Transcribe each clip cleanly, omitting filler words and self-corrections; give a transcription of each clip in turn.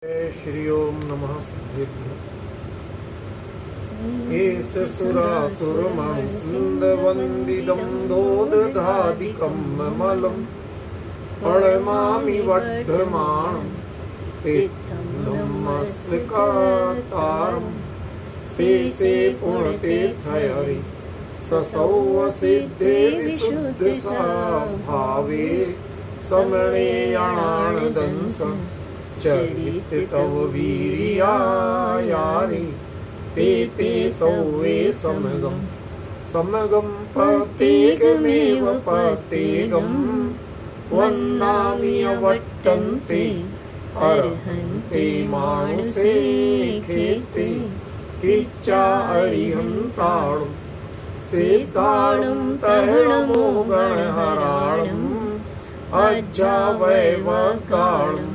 श्री ओम नमः सिद्धेभ्यः। एष सुरासुरमंसुन्दवन्दितं दोदधादिकं ममलं प्रणमामि वर्धमानं तीर्थं नमस्कारतारं शेषे पूर्णतीर्थहरि ससौव सिद्धे विशुद्धसाभावे समणेयाणानदंसं चरित तव वीर्यायानि ते सौवे समगम प्रत्येकमेव प्रत्येकं वन्दामि अवट्टन्ते अर्हन्ते मानुषे खेते किच्चा अरिहन्ताणं सिद्धाणं तरणमो गणहराणम् अज्जावैवकाणं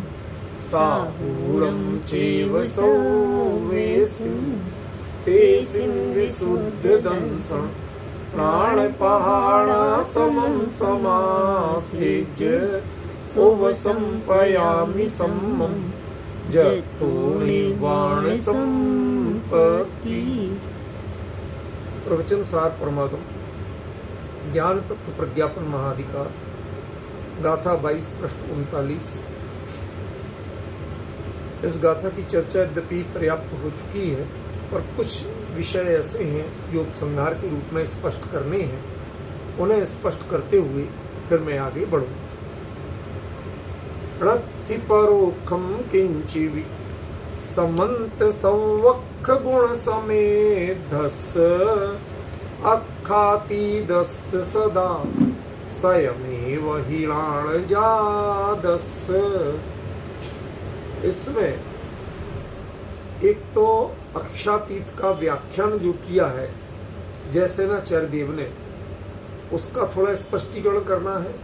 साहूरं चैव सौवेसिं तेसिं विशुद्धदंसं प्राणपहाणासमं समासेज्य उपसंपयामि सम्मं जतो निर्वाणसम्पत्ति। प्रवचन सार परमागम ज्ञान तत्व प्रज्ञापन महाधिकार गाथा 22 पृष्ठ 39। इस गाथा की चर्चा यद्यपि पर्याप्त हो चुकी है, पर कुछ विषय ऐसे हैं जो उपसंहार के रूप में स्पष्ट करने हैं। उन्हें स्पष्ट करते हुए फिर मैं आगे बढ़ूं। रत्थि परोक्षम किंचिवि समंत संवक्ख गुण समेधस अखातीदस सदा स्वयमेव हिलाण जादस। इसमें एक तो अक्षातीत का व्याख्यान जो किया है जैसे ना चरदेव ने, उसका थोड़ा स्पष्टीकरण करना है।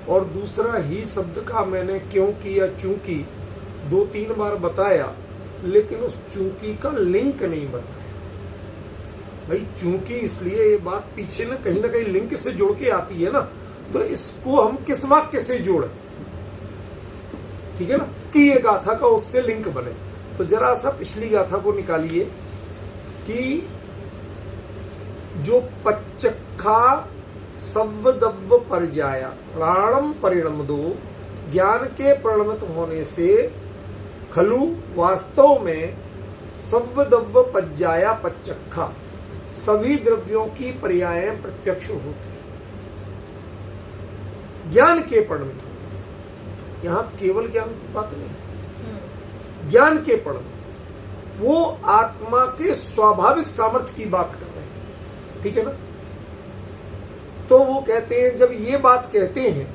और दूसरा ही शब्द का मैंने क्योंकि या चूंकि 2-3 बार बताया, लेकिन उस चूंकि का लिंक नहीं बताया। भाई चूंकि इसलिए ये बात पीछे ना कहीं लिंक से जोड़ के आती है ना, तो इसको हम किस वाक्य से जोड़े, ठीक है ना, कि ये गाथा का उससे लिंक बने। तो जरा सा पिछली गाथा को निकालिए कि जो पच्चखा सव्वदव्व परजाया प्राणम परिणम दो, ज्ञान के परिणमित होने से खलु वास्तव में सव्वदव्व पज्जाया पच्चखा सभी द्रव्यों की पर्याय प्रत्यक्ष होती, ज्ञान के परिणमित होने से। यहां केवल ज्ञान की बात नहीं, ज्ञान के परिणमित, वो आत्मा के स्वाभाविक सामर्थ्य की बात कर रहे हैं, ठीक है ना। तो वो कहते हैं, जब ये बात कहते हैं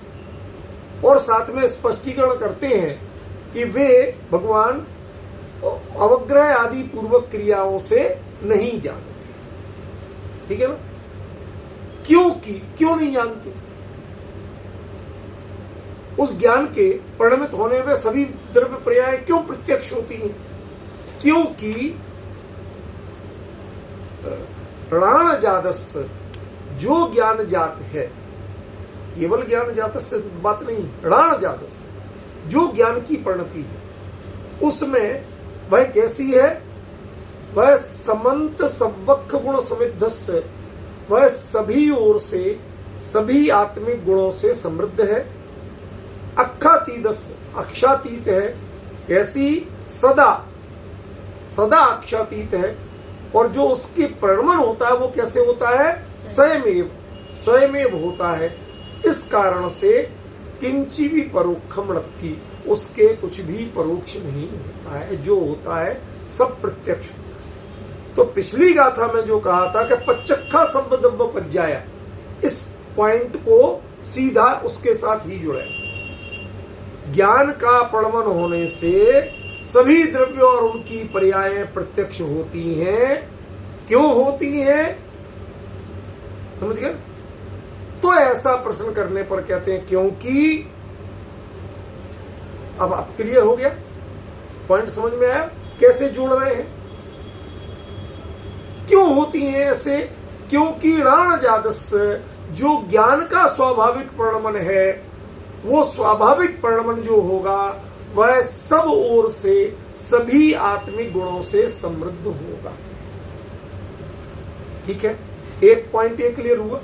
और साथ में स्पष्टीकरण करते हैं कि वे भगवान अवग्रह आदि पूर्वक क्रियाओं से नहीं जानते, ठीक है ना। क्यों नहीं जानते? उस ज्ञान के परिणमित होने में सभी द्रव्य पर्याय क्यों प्रत्यक्ष होती हैं? क्योंकि प्राण जातस्य, जो ज्ञान जात है, केवल ज्ञान जात से बात नहीं, प्राण जातस्य जो ज्ञान की परिणति है, उसमें वह कैसी है? वह समंत सव्वक्ख गुण समिद्धस्य, वह सभी ओर से सभी आत्मिक गुणों से समृद्ध है। अक्षातीतस्य, अक्षातीत है। कैसी? सदा अक्षातीत है। और जो उसकी परिणमन होता है वो कैसे होता है? स्वयमेव होता है। इस कारण से किंची भी परोक्षम रथी, उसके कुछ भी परोक्ष नहीं होता है, जो होता है सब प्रत्यक्ष होता है। तो पिछली गाथा में जो कहा था कि पच्चखा सव्वदव्व पज्जाया, इस पॉइंट को सीधा उसके साथ ही जुड़े। ज्ञान का परिणमन होने से सभी द्रव्यों और उनकी पर्याय प्रत्यक्ष होती हैं। क्यों होती हैं? समझ गए? तो ऐसा प्रश्न करने पर कहते हैं क्योंकि। अब आप क्लियर हो गया? पॉइंट समझ में आया? कैसे जोड़ रहे हैं? क्यों होती हैं ऐसे? क्योंकि राण जातस्य, जो ज्ञान का स्वाभाविक परिणमन है, वो स्वाभाविक परिणमन जो होगा वह सब ओर से सभी आत्मिक गुणों से समृद्ध होगा। ठीक है, एक पॉइंट ये क्लियर हुआ।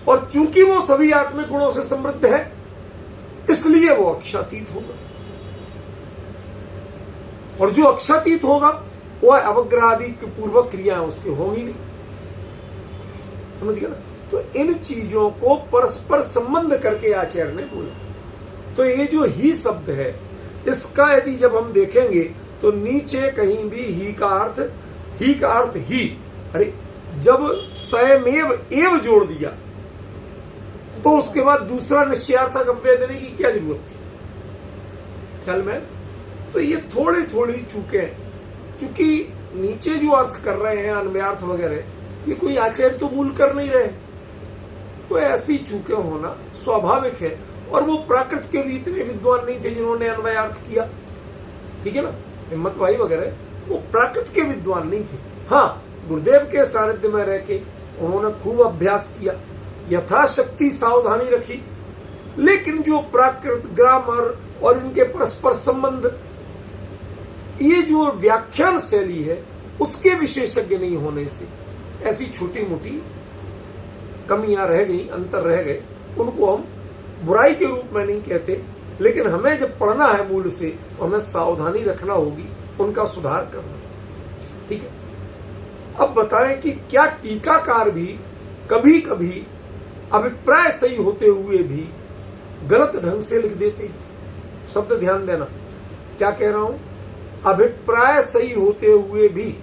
और चूंकि वो सभी आत्मिक गुणों से समृद्ध है, इसलिए वो अक्षातीत होगा। और जो अक्षातीत होगा वह अवग्रह आदि की पूर्वक क्रियाएं उसकी होंगी नहीं। समझ गया ना? तो इन चीजों को परस्पर संबंध करके आचार्य ने बोला। तो ये जो ही शब्द है, इसका यदि जब हम देखेंगे तो नीचे कहीं भी ही का अर्थ ही, अरे जब स्वयमेव एव जोड़ दिया तो उसके बाद दूसरा निश्चयार्थक अव्यय देने की क्या जरूरत थी? ख्याल में? तो ये थोड़ी थोड़ी चूकें, क्योंकि नीचे जो अर्थ कर रहे हैं अन्वयार्थ वगैरह, ये कोई आचार्य तो मूल कर नहीं रहे, तो ऐसी चूकें होना स्वाभाविक है। और वो प्राकृत के भी इतने विद्वान नहीं थे जिन्होंने अन्वयार्थ किया। ठीक है ना? हिम्मत भाई वगैरह वो प्राकृत के विद्वान नहीं थे। हाँ, गुरुदेव के सानिध्य में रह के उन्होंने खूब अभ्यास किया, यथाशक्ति सावधानी रखी, लेकिन जो प्राकृत, ग्रामर और इनके परस्पर संबंध, ये जो व्याख्यान शैली है, उसके विशेषज्ञ नहीं होने से ऐसी छोटी मोटी कमियां रह गई, अंतर रह गए। उनको हम बुराई के रूप में नहीं कहते, लेकिन हमें जब पढ़ना है मूल से तो हमें सावधानी रखना होगी, उनका सुधार करना। ठीक है, अब बताएं कि क्या टीकाकार भी कभी कभी अभिप्राय सही होते हुए भी गलत ढंग से लिख देते? शब्द ध्यान देना, क्या कह रहा हूं? अभिप्राय सही होते हुए भी,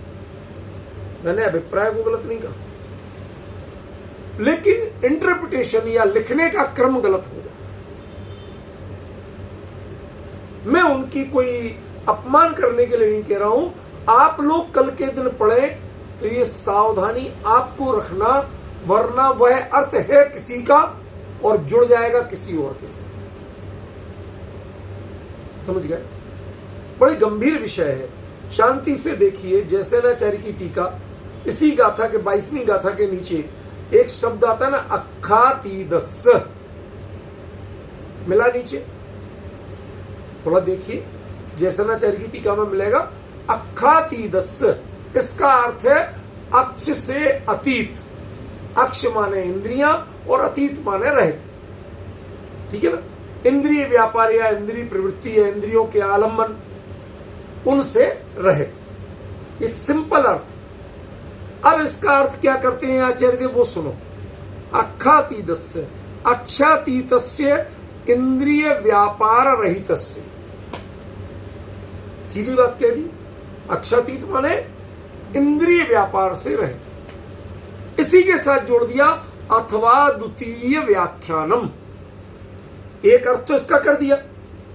मैंने अभिप्राय को गलत नहीं कहा, लेकिन इंटरप्रिटेशन या लिखने का क्रम गलत हो जाता है। मैं उनकी कोई अपमान करने के लिए नहीं कह रहा हूं। आप लोग कल के दिन पढ़े तो ये सावधानी आपको रखना, वरना वह अर्थ है किसी का और जुड़ जाएगा किसी और के साथ। समझ गए? बड़ी गंभीर विषय है, शांति से देखिए। जैसेनाचार्य की टीका, इसी गाथा के 22वीं गाथा के नीचे एक शब्द आता है ना, अख्खातीदस्य, मिला नीचे? थोड़ा देखिए, जैसेनाचार्य की टीका में मिलेगा अख्खातीदस्य। इसका अर्थ है अक्ष से अतीत। अक्ष माने इंद्रियां और अतीत माने रहित। ठीक है ना? इंद्रिय व्यापार या इंद्रिय प्रवृत्ति या इंद्रियों के आलम्बन, उनसे रहित। एक सिंपल अर्थ। अब इसका अर्थ क्या करते हैं आचार्य, वो सुनो। अख्खातीतस्य, अक्षातीतस्य इंद्रिय व्यापार रहितस्य। सीधी बात कह दी। अक्षातीत माने इंद्रिय व्यापार से रहित। इसी के साथ जोड़ दिया अथवा द्वितीय व्याख्यानम। एक अर्थ तो इसका कर दिया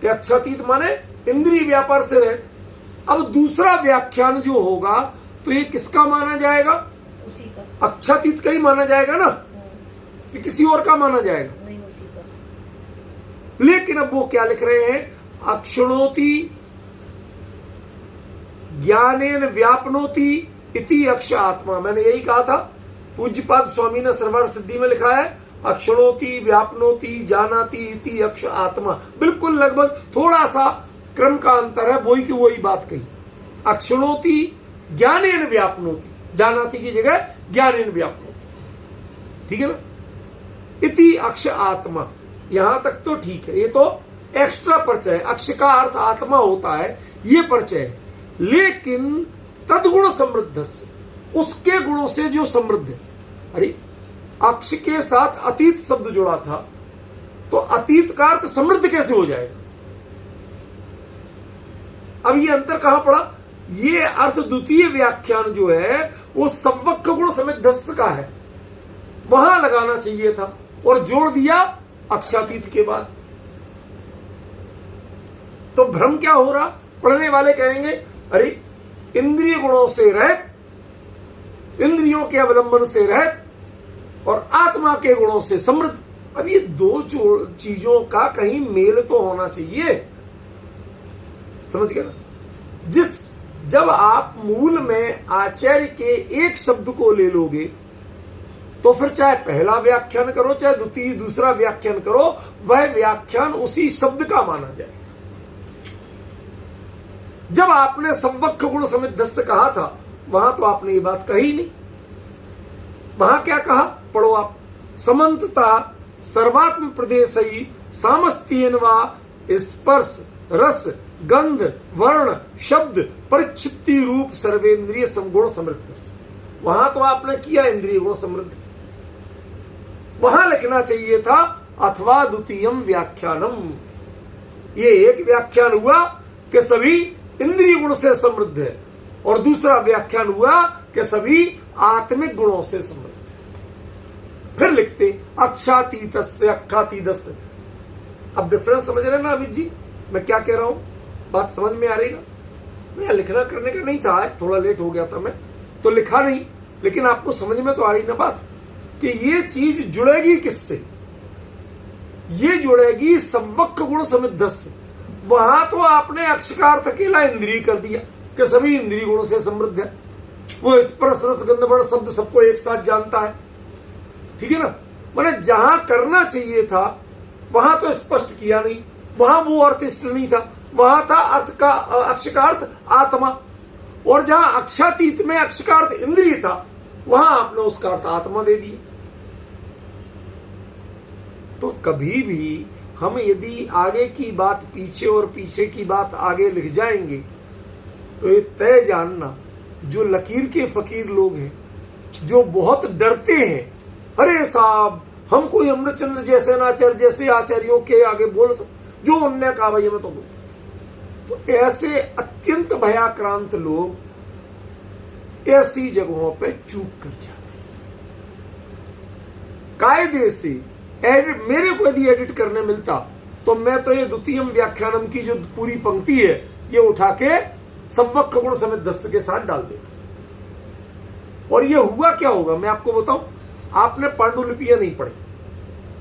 कि अक्षातीत माने इंद्रिय व्यापार से रहित। अब दूसरा व्याख्यान जो होगा तो ये किसका माना जाएगा? उसी का। अक्षातीत का ही माना जाएगा ना, कि किसी और का माना जाएगा? नहीं, उसी का। लेकिन अब वो क्या लिख रहे हैं? अक्षणोति ज्ञानेन व्यापनोति इति अक्ष आत्मा। मैंने यही कहा था, पूज्यपाद स्वामी ने सर्वार्थ सिद्धि में लिखा है अक्षणोति व्यापनोति जानाति इति अक्ष आत्मा। बिल्कुल लगभग थोड़ा सा क्रम का अंतर है, वही की वही बात कही। अक्षणोति ज्ञानेन व्यापनोति, जानाति की जगह ज्ञानेन व्यापनोति। ठीक है ना? इति अक्ष आत्मा, यहां तक तो ठीक है। ये तो एक्स्ट्रा परिचय, अक्ष का अर्थ आत्मा होता है, ये परिचय है। लेकिन तदगुण समृद्ध, उसके गुणों से जो समृद्ध है। अरे अक्ष के साथ अतीत शब्द जुड़ा था, तो अतीत का अर्थ समृद्ध कैसे हो जाएगा? अब ये अंतर कहां पड़ा? ये अर्थ द्वितीय व्याख्यान जो है वो सवक्ख गुण समृद्धस्य का है, वहां लगाना चाहिए था और जोड़ दिया अक्षातीत के बाद। तो भ्रम क्या हो रहा? पढ़ने वाले कहेंगे अरे इंद्रिय गुणों से रहित, इंद्रियों के अवलंबन से रहित और आत्मा के गुणों से समृद्ध। अब ये दो चीजों का कहीं मेल तो होना चाहिए। समझ गए ना? जब आप मूल में आचार्य के एक शब्द को ले लोगे तो फिर चाहे पहला व्याख्यान करो चाहे द्वितीय दूसरा व्याख्यान करो, वह व्याख्यान उसी शब्द का माना जाए। जब आपने संवक्ख गुण समिद्धस्य कहा था वहां तो आपने ये बात कही नहीं। वहां क्या कहा, पढ़ो आप। समन्तता सर्वात्म प्रदेशई सामस्त्येन वा स्पर्श रस गंध वर्ण शब्द परिच्छित्ति रूप सर्वेंद्रिय समगुण समृद्ध। वहां तो आपने किया इंद्रिय गुण समृद्ध, वहां लिखना चाहिए था अथवा द्वितीयम व्याख्यानम। ये एक व्याख्यान हुआ कि सभी इंद्रिय गुण से समृद्ध है, और दूसरा व्याख्यान हुआ कि सभी आत्मिक गुणों से समृद्ध है। फिर लिखते अक्षातीतस्य अक्षातीतस्य। अब डिफरेंस समझ रहे ना अमित जी, मैं क्या कह रहा हूं, बात समझ में आ रही ना। मैं लिखना करने का नहीं था, आज थोड़ा लेट हो गया था, मैं तो लिखा नहीं, लेकिन आपको समझ में तो आ रही ना बात कि ये चीज जुड़ेगी किससे, ये जुड़ेगी संवक्ख गुण समिद्धस्य। वहां तो आपने अक्षकार्थ अकेला इंद्रिय कर दिया कि सभी इंद्रिय गुणों से समृद्ध है, वो स्पर्श रस गंध वर्ण शब्द सबको एक साथ जानता है, ठीक है ना। मैंने जहां करना चाहिए था वहां तो स्पष्ट किया नहीं, वहां वो अर्थ इष्ट नहीं था, वहां था अर्थ का अक्षकार्थ आत्मा, और जहां अक्षातीत में अक्षकार्थ इंद्रिय था वहां आपने उसका अर्थ आत्मा दे दिया। तो कभी भी हम यदि आगे की बात पीछे और पीछे की बात आगे लिख जाएंगे तो ये तय जानना, जो लकीर के फकीर लोग हैं, जो बहुत डरते हैं, अरे साहब हम कोई अमृतचंद्र जैसे आचार्य जैसे आचार्यों के आगे बोल सकते, जो उनने कहा भाई मैं तो बोल। तो ऐसे अत्यंत भयाक्रांत लोग ऐसी जगहों पे चूक कर जाते हैं। कायदे से मेरे को यदि एडिट करने मिलता तो मैं तो ये द्वितीयम व्याख्यानम की जो पूरी पंक्ति है ये उठा के संवक्ख गुण समिद्धस्य के साथ डाल देता। और ये हुआ क्या होगा मैं आपको बताऊं, आपने पांडुलिपियां नहीं पढ़ी,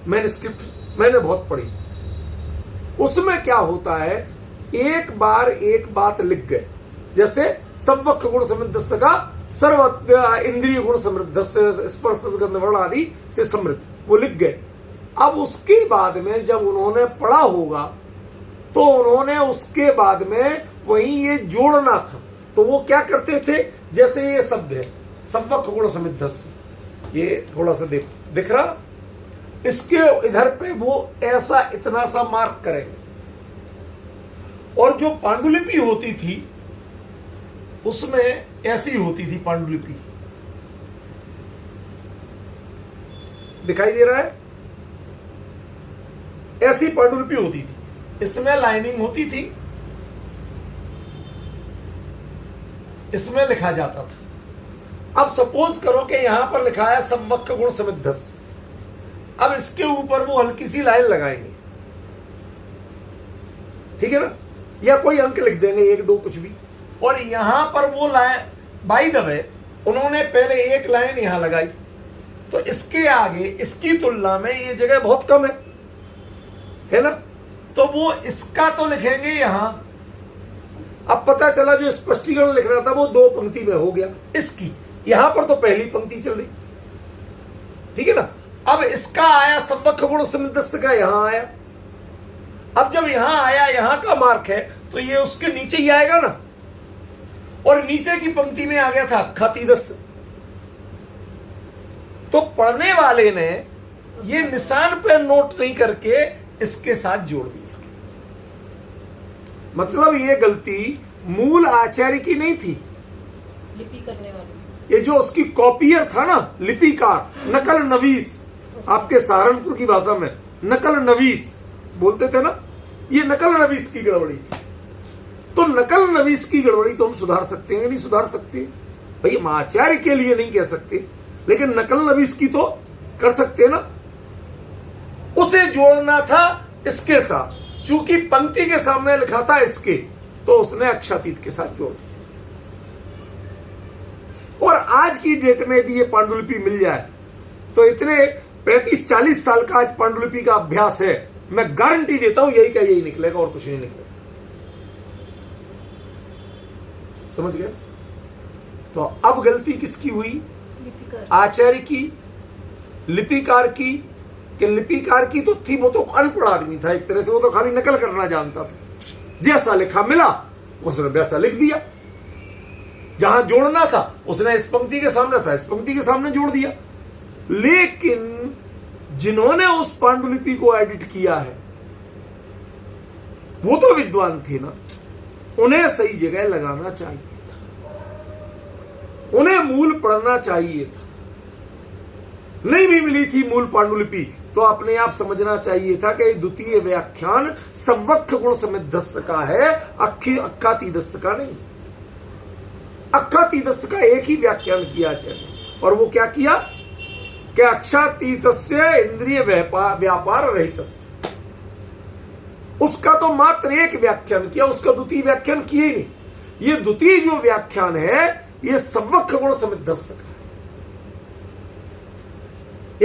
मैंने स्क्रिप्ट मैंने बहुत पढ़ी। उसमें क्या होता है, एक बार एक बात लिख गए, जैसे संवक्ख गुण समिद्धस्य का सर्व इंद्रिय गुण समृद्धस्य स्पर्श गंध वर्ण आदि से समृद्ध, वो लिख गए। अब उसके बाद में जब उन्होंने पढ़ा होगा तो उन्होंने उसके बाद में वहीं ये जोड़ना था, तो वो क्या करते थे, जैसे ये शब्द है संवक्ख गुण समिद्धस्य, ये थोड़ा सा दिख रहा, इसके इधर पे वो ऐसा इतना सा मार्क करेंगे। और जो पांडुलिपि होती थी उसमें ऐसी होती थी पांडुलिपि, दिखाई दे रहा है, ऐसी पांडुलिपि होती थी, इसमें लाइनिंग होती थी, इसमें लिखा जाता था। अब सपोज करो कि यहां पर लिखा है संवक्ख गुण समिद्धस्य, अब इसके ऊपर वो हल्की सी लाइन लगाएंगे, ठीक है ना, या कोई अंक लिख देंगे एक दो कुछ भी, और यहां पर वो लाइन बाय द वे उन्होंने पहले एक लाइन यहां लगाई, तो इसके आगे इसकी तुलना में ये जगह बहुत कम है ना, तो वो इसका तो लिखेंगे यहां। अब पता चला जो स्पष्टीकरण लिख रहा था वो दो पंक्ति में हो गया, इसकी यहां पर तो पहली पंक्ति चल रही, ठीक है ना। अब इसका आया संवक्ख गुण समिद्धस्य का यहां आया, अब जब यहां आया यहां का मार्क है तो ये उसके नीचे ही आएगा ना, और नीचे की पंक्ति में आ गया था अक्षातीतस्य। तो पढ़ने वाले ने ये निशान पे नोट नहीं करके इसके साथ जोड़ दिया, मतलब ये गलती मूल आचार्य की नहीं थी, लिपि करने वाले, ये जो उसकी कॉपियर था ना, लिपिकार, नकल नवीस, आपके सहारनपुर की भाषा में नकल नवीस बोलते थे ना, ये नकल नवीस की गड़बड़ी थी। तो नकल नवीस की गड़बड़ी तो हम सुधार सकते हैं, नहीं सुधार सकते भाई, हम आचार्य के लिए नहीं कह सकते, लेकिन नकल नवीस की तो कर सकते ना। उसे जोड़ना था इसके साथ, चूंकि पंक्ति के सामने लिखा था इसके, तो उसने अक्षातीत के साथ जोड़ दिया। और आज की डेट में यदि ये पांडुलिपि मिल जाए तो इतने 35-40 साल का आज पांडुलिपि का अभ्यास है, मैं गारंटी देता हूं यही का यही निकलेगा और कुछ नहीं निकलेगा। समझ गए? तो अब गलती किसकी हुई? आचार्य की, लिपिकार की। कि लिपिकार की तो थी, वो तो अनपढ़ आदमी था एक तरह से, वो तो खाली नकल करना जानता था, जैसा लिखा मिला उसने वैसा लिख दिया। जहां जोड़ना था उसने इस पंक्ति के सामने था, इस पंक्ति के सामने जोड़ दिया। लेकिन जिन्होंने उस पांडुलिपि को एडिट किया है वो तो विद्वान थे ना, उन्हें सही जगह लगाना चाहिए था, उन्हें मूल पढ़ना चाहिए था। नहीं भी मिली थी मूल पांडुलिपि तो अपने आप समझना चाहिए था कि द्वितीय व्याख्यान संवक्ष गुण समिद्धस्य का है, अक्खातीदस्य का नहीं। अक्खातीदस्य का एक ही व्याख्यान किया चाहिए, और वो क्या किया कि अक्षातीतस्य इंद्रिय व्यापार रहितस्य, उसका तो मात्र एक व्याख्यान किया, उसका द्वितीय व्याख्यान किए ही नहीं। ये द्वितीय जो व्याख्यान है ये संवक्ष गुण समिद्धस्य का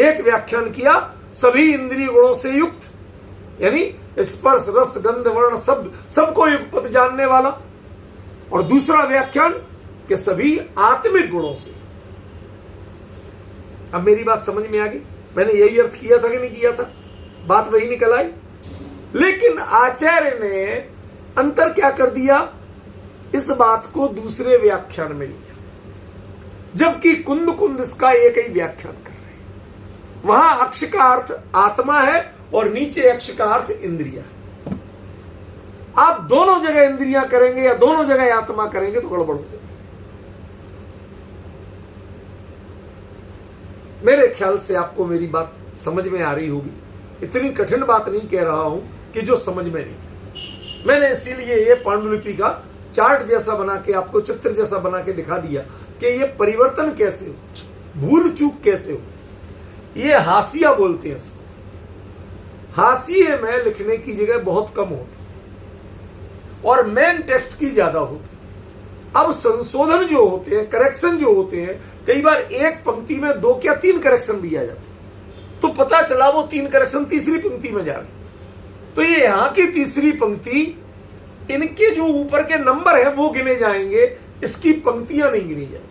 एक व्याख्यान किया, सभी इंद्रिय गुणों से युक्त, यानी स्पर्श रस गंध वर्ण शब्द सबको युगपत जानने वाला। और दूसरा व्याख्यान के सभी आत्मिक गुणों से। अब मेरी बात समझ में आ गई? मैंने यही अर्थ किया था कि नहीं किया था? बात वही निकल आई। लेकिन आचार्य ने अंतर क्या कर दिया, इस बात को दूसरे व्याख्यान में लिया, जबकि कुंद कुंद इसका एक ही व्याख्यान कर रहे हैं। वहां अक्ष का अर्थ आत्मा है और नीचे अक्ष का अर्थ इंद्रिया। आप दोनों जगह इंद्रियां करेंगे या दोनों जगह आत्मा करेंगे तो गड़बड़ हो जाएगी। मेरे ख्याल से आपको मेरी बात समझ में आ रही होगी। इतनी कठिन बात नहीं कह रहा हूं कि जो समझ में नहीं। मैंने इसीलिए ये पांडुलिपि का चार्ट जैसा बना के, आपको चित्र जैसा बना के दिखा दिया कि ये परिवर्तन कैसे हो, भूल चूक कैसे हो। ये हाशिया बोलते हैं इसको। हाशिए में लिखने की जगह बहुत कम होती और मेन टेक्स्ट की ज्यादा होती। अब संशोधन जो होते हैं, करेक्शन जो होते हैं, कई बार एक पंक्ति में 2 या 3 करेक्शन भी आ जाते, तो पता चला वो 3 करेक्शन तीसरी पंक्ति में जा रहे। तो ये यहां की तीसरी पंक्ति, इनके जो ऊपर के नंबर है वो गिने जाएंगे, इसकी पंक्तियां नहीं गिनी जाएंगी।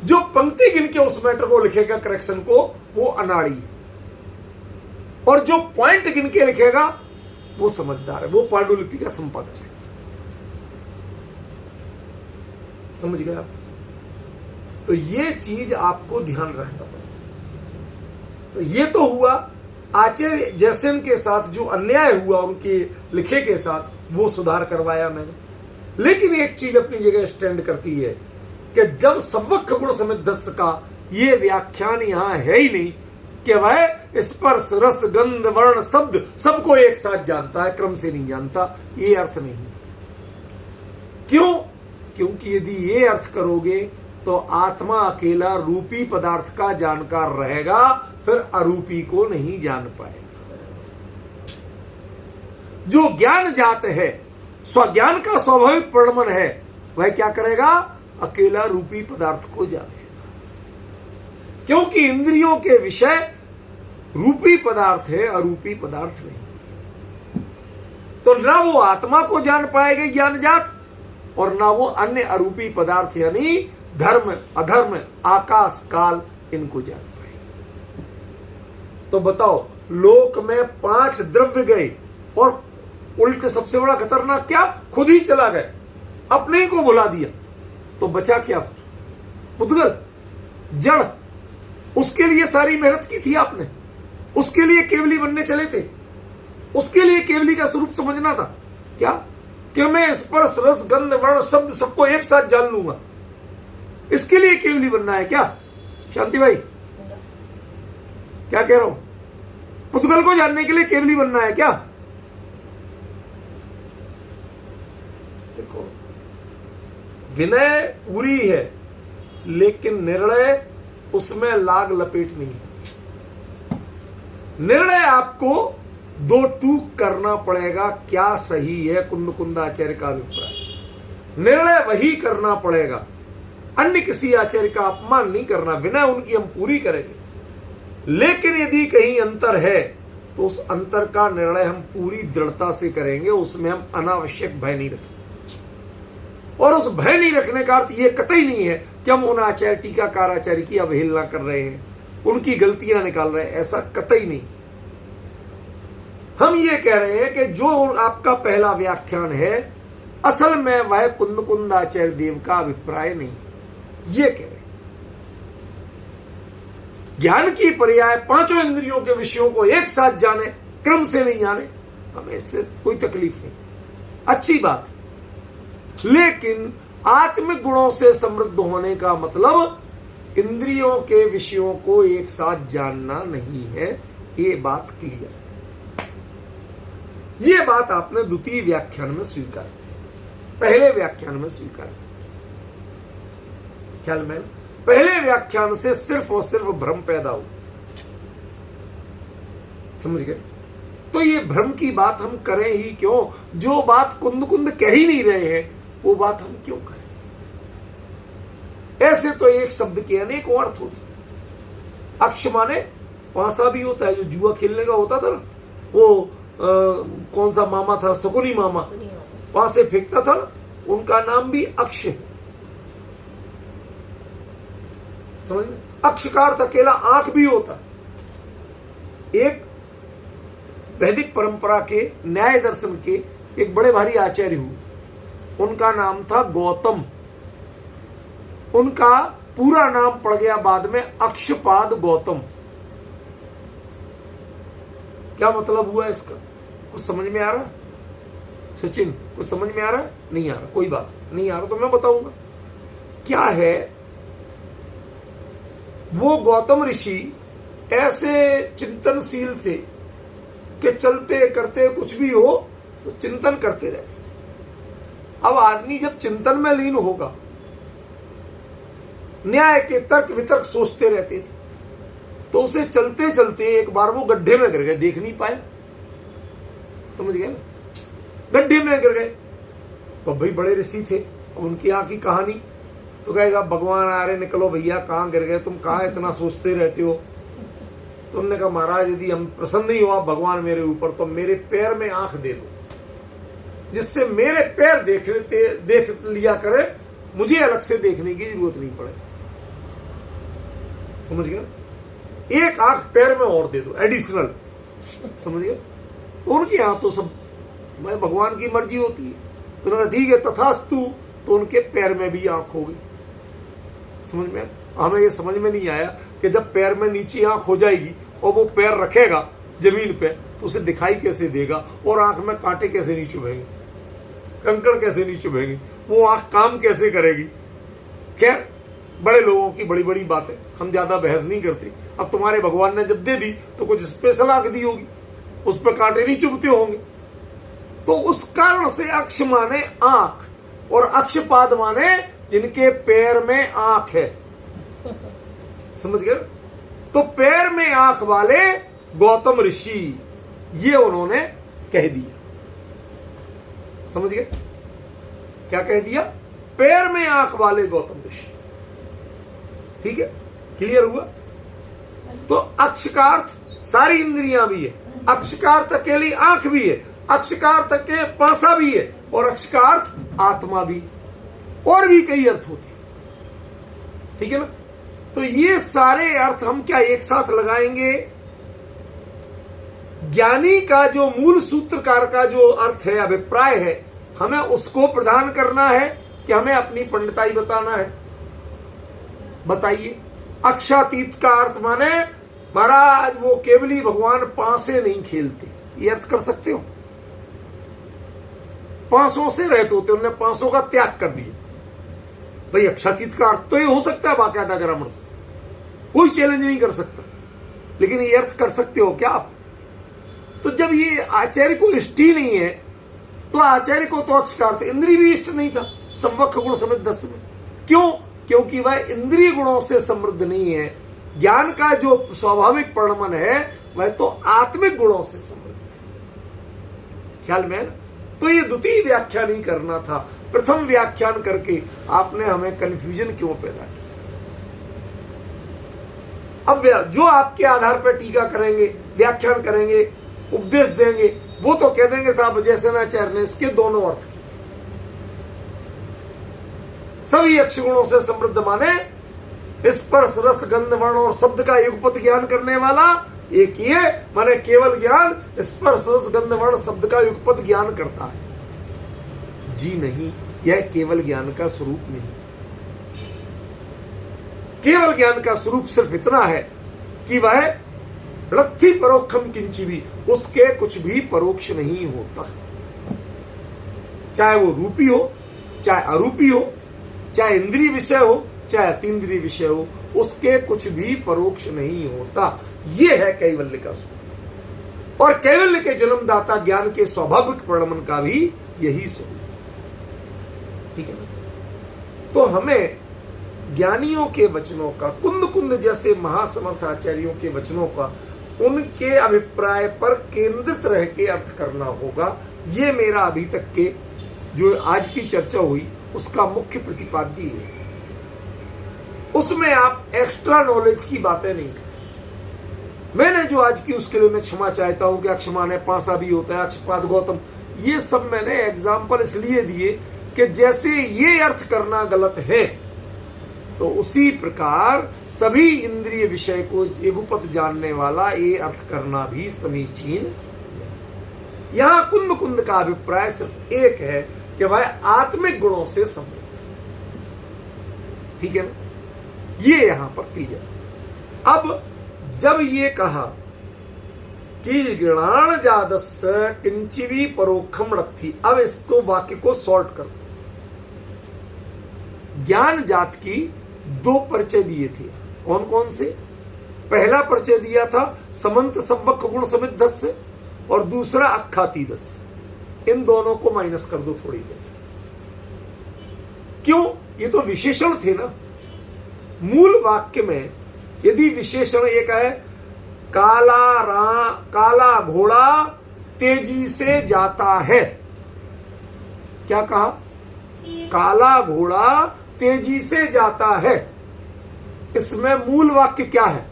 जो पंक्ति गिन के उस मैटर को लिखेगा करेक्शन को, वो अनाड़ी है, और जो पॉइंट गिन के लिखेगा वो समझदार है, वो पांडुलिपि का संपादक है। समझ गए आप? तो ये चीज आपको ध्यान रखना पड़ेगा। तो ये तो हुआ आचार्य जैसेन के साथ जो अन्याय हुआ उनके लिखे के साथ, वो सुधार करवाया मैंने। लेकिन एक चीज अपनी जगह स्टैंड करती है कि जब संवक्ष गुण समिद्धस्य का ये व्याख्यान यहां है ही नहीं कि वह स्पर्श रस गंध वर्ण शब्द सबको एक साथ जानता है, क्रम से नहीं जानता, ये अर्थ नहीं। क्यों? क्योंकि यदि ये अर्थ करोगे तो आत्मा अकेला रूपी पदार्थ का जानकार रहेगा, फिर अरूपी को नहीं जान पाएगा। जो ज्ञान जात है, स्वज्ञान का स्वाभाविक परिणमन है, वह क्या करेगा? अकेला रूपी पदार्थ को जानेगा। क्योंकि इंद्रियों के विषय रूपी पदार्थ है, अरूपी पदार्थ नहीं। तो ना वो आत्मा को जान पाएगा ज्ञान जात, और ना वो अन्य अरूपी पदार्थ यानी धर्म अधर्म आकाश काल इनको जान पाएगा। तो बताओ, लोक में 5 द्रव्य गए और उल्टे सबसे बड़ा खतरनाक क्या, खुद ही चला गए, अपने ही को भुला दिया, तो बचा क्या? पुद्गल जड़। उसके लिए सारी मेहनत की थी आपने, उसके लिए केवली बनने चले थे, उसके लिए केवली का स्वरूप समझना था क्या कि मैं स्पर्श रस गंध वर्ण शब्द सबको एक साथ जान लूंगा, इसके लिए केवली बनना है क्या? शांति भाई क्या कह रहा हूं? पुद्गल को जानने के लिए केवली बनना है क्या? देखो, विनय पूरी है लेकिन निर्णय उसमें लाग लपेट नहीं है। निर्णय आपको 2 टूक करना पड़ेगा, क्या सही है कुंद कुंदाचार्य का अभिप्राय। निर्णय वही करना पड़ेगा, अन्य किसी आचार्य का अपमान नहीं करना। विनय उनकी हम पूरी करेंगे, लेकिन यदि कहीं अंतर है तो उस अंतर का निर्णय हम पूरी दृढ़ता से करेंगे, उसमें हम अनावश्यक भय नहीं रखेंगे। और उस भय नहीं रखने का अर्थ यह कतई नहीं है कि हम उन आचार्य टीकाकार आचार्य की अवहेलना कर रहे हैं, उनकी गलतियां निकाल रहे हैं, ऐसा कतई नहीं। हम ये कह रहे हैं कि जो आपका पहला व्याख्यान है असल में वह कुंद-कुंदाचार्य देव का अभिप्राय नहीं, ये कह रहे। ज्ञान की पर्याय पांचों इंद्रियों के विषयों को एक साथ जाने, क्रम से नहीं जाने, हमें इससे कोई तकलीफ नहीं, अच्छी बात। लेकिन आत्मिक गुणों से समृद्ध होने का मतलब इंद्रियों के विषयों को एक साथ जानना नहीं है, ये बात क्लियर। ये बात आपने द्वितीय व्याख्यान में स्वीकार की, पहले व्याख्यान में स्वीकार की। ख्याल में पहले व्याख्यान से सिर्फ और सिर्फ भ्रम पैदा हो, समझ गए? तो ये भ्रम की बात हम करें ही क्यों? जो बात कुंद कुंद कह ही नहीं रहे हैं वो बात हम क्यों करें? ऐसे तो एक शब्द के अनेक अर्थ होते। अक्ष माने पासा भी होता है, जो जुआ खेलने का होता था ना, वो कौन सा मामा था, शकुनी मामा, पासे फेंकता था ना, उनका नाम भी अक्ष है। समझ में? अक्ष का अर्थ अकेला आंख भी होता। एक वैदिक परंपरा के न्याय दर्शन के एक बड़े भारी आचार्य हुए, उनका नाम था गौतम। उनका पूरा नाम पड़ गया बाद में अक्षपाद गौतम। क्या मतलब हुआ इसका? कुछ समझ में आ रहा है? सचिन, कुछ समझ में आ रहा है? नहीं आ रहा, कोई बात नहीं आ रहा तो मैं बताऊंगा क्या है। वो गौतम ऋषि ऐसे चिंतनशील थे कि चलते करते कुछ भी हो तो चिंतन करते रहते थे। अब आदमी जब चिंतन में लीन होगा, न्याय के तर्क वितर्क सोचते रहते थे, तो उसे चलते चलते एक बार वो गड्ढे में गिर गए, देख नहीं पाए। समझ गए ना? गड्ढे में गिर गए तो भाई बड़े ऋषि थे, अब उनकी यहाँ की कहानी तो कहेगा भगवान आ रहे, निकलो भैया, कहाँ गिर गए तुम, कहाँ इतना सोचते रहते हो? तुमने कहा महाराज यदि हम प्रसन्न ही हुआ भगवान मेरे ऊपर तो मेरे पैर में आंख दे दो, जिससे मेरे पैर देख लिया करे, मुझे अलग से देखने की जरूरत नहीं पड़े। समझ गए? एक आंख पैर में और दे दो एडिशनल। समझ गए? उनके यहां तो सब मैं भगवान की मर्जी होती है, तो उन्होंने ठीक है तथास्तु, तो उनके पैर में भी आंख हो गई। समझ में? हमें ये समझ में नहीं आया कि जब पैर में नीचे आंख हो जाएगी और वो पैर रखेगा जमीन पे तो उसे दिखाई कैसे देगा, और आंख में कांटे कैसे नहीं चुभेंगे, कंकड़ कैसे नहीं चुभेंगे, वो आंख काम कैसे करेगी? खैर, बड़े लोगों की बड़ी बड़ी बातें, हम ज्यादा बहस नहीं करते। अब तुम्हारे भगवान ने जब दे दी तो कुछ स्पेशल आंख दी होगी, उस पर कांटे नहीं चुभते होंगे। तो उस कारण से अक्ष माने आंख, और अक्षपाद माने जिनके पैर में आंख है। समझ गए? तो पैर में आंख वाले गौतम ऋषि, ये उन्होंने कह दिया। समझ गए? क्या कह दिया? पैर में आंख वाले गौतम ऋषि। ठीक है, क्लियर हुआ? तो अक्ष का अर्थ सारी इंद्रियां भी है, अक्ष का अर्थ अकेली आंख भी है, अक्ष का अर्थ के पासा भी है, और अक्ष का अर्थ आत्मा भी, और भी कई अर्थ होते हैं। ठीक है ना? तो ये सारे अर्थ हम क्या एक साथ लगाएंगे? ज्ञानी का जो मूल सूत्रकार का जो अर्थ है, अभिप्राय है, हमें उसको प्रदान करना है कि हमें अपनी पंडिताई बताना है? बताइए। अक्षातीत का अर्थ माने महाराज वो केवली भगवान पांसे नहीं खेलते, ये अर्थ कर सकते हो? पांसों से रहते होते, उन्होंने पांसों का त्याग कर दिया। भाई अक्षातीत का अर्थ तो ये हो सकता है बाकायदा ग्रामर से, कोई चैलेंज नहीं कर सकता, लेकिन ये अर्थ कर सकते हो क्या आप? तो जब ये आचार्य को इष्ट ही नहीं है, तो आचार्य को तो अक्ष का अर्थ इंद्रिय भी इष्ट नहीं था संवक्ष गुण समेत 10 में। क्यों? क्योंकि वह इंद्रिय गुणों से समृद्ध नहीं है। ज्ञान का जो स्वाभाविक परिणमन है वह तो आत्मिक गुणों से समृद्ध है। ख्याल में? तो ये द्वितीय व्याख्यान ही करना था, प्रथम व्याख्यान करके आपने हमें कंफ्यूजन क्यों पैदा किया? अब जो आपके आधार पर टीका करेंगे, व्याख्यान करेंगे, उपदेश देंगे, वो तो कह देंगे साहब जैसेनाचार्य ने इसके दोनों अर्थ किए। सभी अक्ष गुणों से समृद्ध माने स्पर्श रस गंध वर्ण और शब्द का युगपत ज्ञान करने वाला एक ही है, माने केवल ज्ञान स्पर्श रस गंध वर्ण शब्द का युगपत ज्ञान करता है। जी नहीं, यह केवल ज्ञान का स्वरूप नहीं। केवल ज्ञान का स्वरूप सिर्फ इतना है कि वह रत्थि परोक्षम किंची भी, उसके कुछ भी परोक्ष नहीं होता। चाहे वो रूपी हो, चाहे अरूपी हो, चाहे इंद्रिय विषय हो, चाहे अतीन्द्रिय विषय हो, उसके कुछ भी परोक्ष नहीं होता। यह है कैवल्य का स्वरूप। और कैवल्य के जन्मदाता ज्ञान के स्वाभाविक परिणमन का भी यही स्वरूप। ठीक है ना? तो हमें ज्ञानियों के वचनों का, कुंद कुंद जैसे महासमर्थ आचार्यों के वचनों का, उनके अभिप्राय पर केंद्रित रह के अर्थ करना होगा। ये मेरा अभी तक के जो आज की चर्चा हुई उसका मुख्य प्रतिपाद्य है। उसमें आप एक्स्ट्रा नॉलेज की बातें नहीं करें। मैंने जो आज की, उसके लिए मैं क्षमा चाहता हूं कि अक्षमान है, पासा भी होता है, अक्षपाद गौतम, ये सब मैंने एग्जाम्पल इसलिए दिए कि जैसे ये अर्थ करना गलत है, तो उसी प्रकार सभी इंद्रिय विषय को एगुपत जानने वाला ये अर्थ करना भी समीचीन नहीं। यहां कुंद कुंद का अभिप्राय सिर्फ एक है कि वह आत्मिक गुणों से समृद्ध। ठीक है ना? ये यहां पर क्लियर। अब जब ये कहा कि गणान जादस्य किंचिवी परोक्षम रत्थि, अब इसको वाक्य को सॉर्ट कर दो। ज्ञान जात की दो परिचय दिए थे। कौन कौन से? पहला परिचय दिया था समंत सब्बक गुण समिद्धस्य, और दूसरा अख्खातीदस्य। इन दोनों को माइनस कर दो थोड़ी देर। क्यों? ये तो विशेषण थे ना। मूल वाक्य में यदि विशेषण एक है, काला घोड़ा तेजी से जाता है, क्या कहा? काला घोड़ा तेजी से जाता है। इसमें मूल वाक्य क्या है?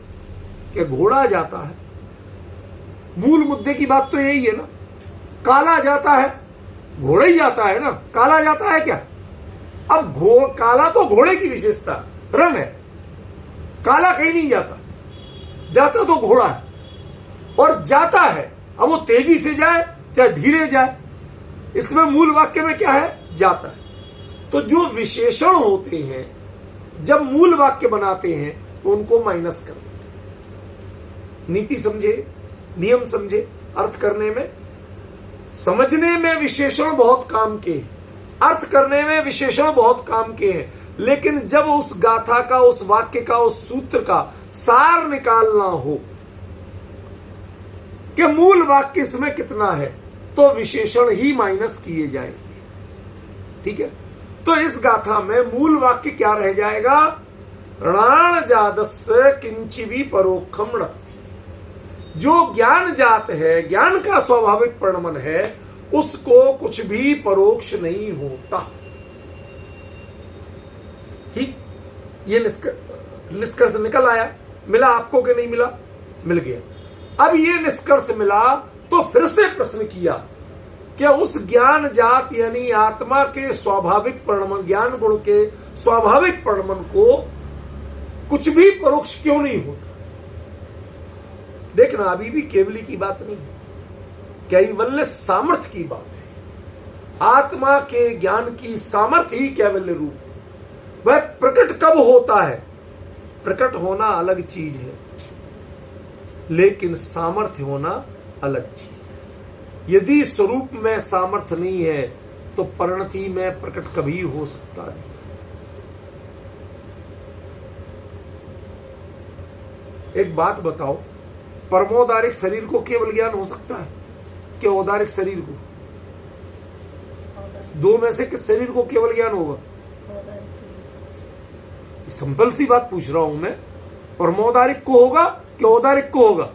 कि घोड़ा जाता है। मूल मुद्दे की बात तो यही है ना। काला जाता है, घोड़ा ही जाता है ना, काला जाता है क्या? अब काला तो घोड़े की विशेषता, रंग है। काला कहीं नहीं जाता, जाता तो घोड़ा है, और जाता है। अब वो तेजी से जाए चाहे धीरे जाए, इसमें मूल वाक्य में क्या है? जाता है। तो जो विशेषण होते हैं जब मूल वाक्य बनाते हैं तो उनको माइनस कर देते। नीति समझे, नियम समझे, अर्थ करने में, समझने में विशेषण बहुत काम के हैं, अर्थ करने में विशेषण बहुत काम के हैं, लेकिन जब उस गाथा का, उस वाक्य का, उस सूत्र का सार निकालना हो कि मूल वाक्य इसमें कितना है, तो विशेषण ही माइनस किए जाएंगे। ठीक है? तो इस गाथा में मूल वाक्य क्या रह जाएगा? ऋणान जादस्य किंचिवी परोक्षम रत्थि। जो ज्ञान जात है, ज्ञान का स्वाभाविक परिणमन है, उसको कुछ भी परोक्ष नहीं होता। ठीक? ये निष्कर्ष निकल आया। मिला आपको कि नहीं मिला? मिल गया। अब ये निष्कर्ष मिला तो फिर से प्रश्न किया कि उस ज्ञान जात यानी आत्मा के स्वाभाविक परिणमन, ज्ञान गुण के स्वाभाविक परिणमन को कुछ भी परोक्ष क्यों नहीं होता? देखना, अभी भी केवली की बात नहीं, कैवल्य सामर्थ्य की बात है। आत्मा के ज्ञान की सामर्थ्य ही कैवल्य रूप है। वह प्रकट कब होता है? प्रकट होना अलग चीज है, लेकिन सामर्थ्य होना अलग चीज है। यदि स्वरूप में सामर्थ्य नहीं है तो परिणति में प्रकट कभी हो सकता नहीं। एक बात बताओ, परमोदारिक शरीर को केवल ज्ञान हो सकता है कि औदारिक शरीर को? दो में से किस शरीर को केवल ज्ञान होगा? सिंपल सी बात पूछ रहा हूं मैं, परमोदारिक को होगा कि औदारिक को होगा?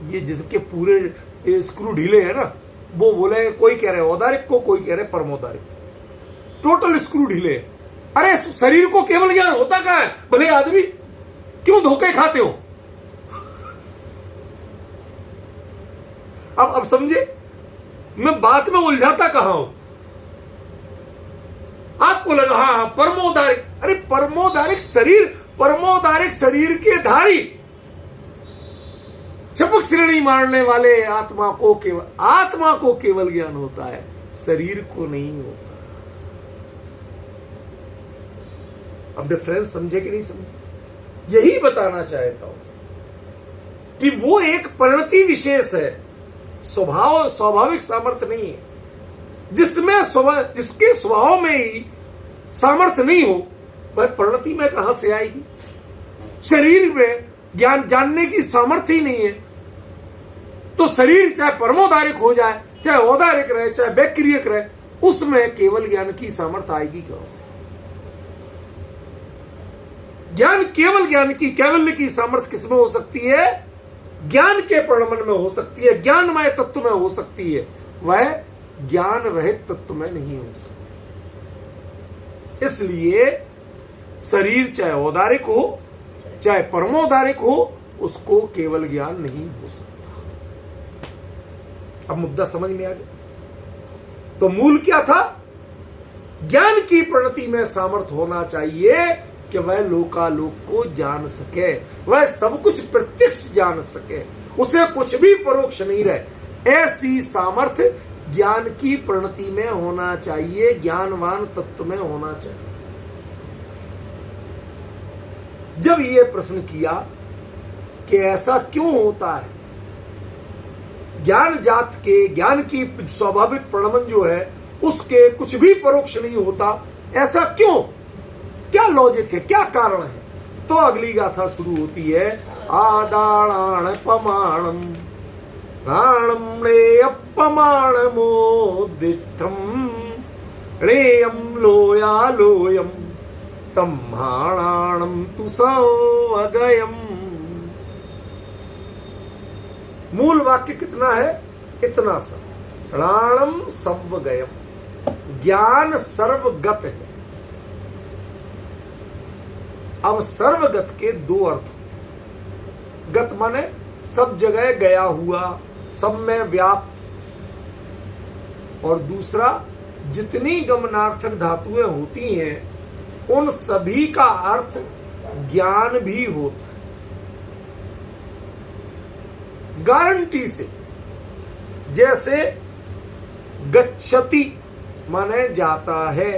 ये जिसके पूरे स्क्रू ढीले हैं ना, वो बोले, कोई कह रहे औदारिक को, कोई कह रहे परमोदारिक। टोटल स्क्रू ढीले हैं। अरे शरीर को केवल ज्ञान होता कहां है? भले आदमी, क्यों धोखे खाते हो? अब समझे मैं बात में उलझाता कहां हूं? आपको लगा हाँ परमोदारिक, अरे परमोदारिक शरीर, परमोदारिक शरीर के धारी, चपक श्रेणी मारने वाले आत्मा को केवल ज्ञान होता है, शरीर को नहीं होता। अब डिफरेंस समझे कि नहीं समझे? यही बताना चाहता हूं कि वो एक परिणति विशेष है, स्वाभाविक सामर्थ्य नहीं है। जिसके स्वभाव में ही सामर्थ्य नहीं हो, वह परिणति में कहां से आएगी? शरीर में ज्ञान जानने की सामर्थ्य ही नहीं है, तो शरीर चाहे परमोदारिक हो जाए, चाहे औदारिक रहे, चाहे वैक्रियक रहे, उसमें केवल ज्ञान की सामर्थ्य आएगी कहां से? केवल ज्ञान की कैवल्य की सामर्थ्य किसमें हो सकती है? ज्ञान के परिणमन में हो सकती है, ज्ञानमय तत्व में हो सकती है, वह ज्ञान रहित तत्व में नहीं हो सकती। इसलिए शरीर चाहे औदारिक हो, चाहे परमोदारिक हो, उसको केवल ज्ञान नहीं हो सकता। अब मुद्दा समझ में आ गया? तो मूल क्या था? ज्ञान की परिणति में सामर्थ्य होना चाहिए कि वह लोकालोक को जान सके, वह सब कुछ प्रत्यक्ष जान सके, उसे कुछ भी परोक्ष नहीं रहे। ऐसी सामर्थ्य ज्ञान की परिणति में होना चाहिए, ज्ञानवान तत्व में होना चाहिए। जब ये प्रश्न किया कि ऐसा क्यों होता है, ज्ञान जात के ज्ञान की स्वाभाविक परिणमन जो है उसके कुछ भी परोक्ष नहीं होता, ऐसा क्यों? क्या लॉजिक है, क्या कारण है? तो अगली गाथा शुरू होती है, आदाणाण पमाणम राणम रेयपमाणमोदिष्ठम रेयम लोया लोयम तम्हाणाणम तु सवगयम। मूल वाक्य कितना है? इतना सा, राणम सवगयम, ज्ञान सर्वगत है। अब सर्वगत के दो अर्थ। गत माने सब जगह गया हुआ, सब में व्याप्त, और दूसरा जितनी गमनार्थक धातुएं होती हैं उन सभी का अर्थ ज्ञान भी होता है, गारंटी से। जैसे गच्छति माने जाता है,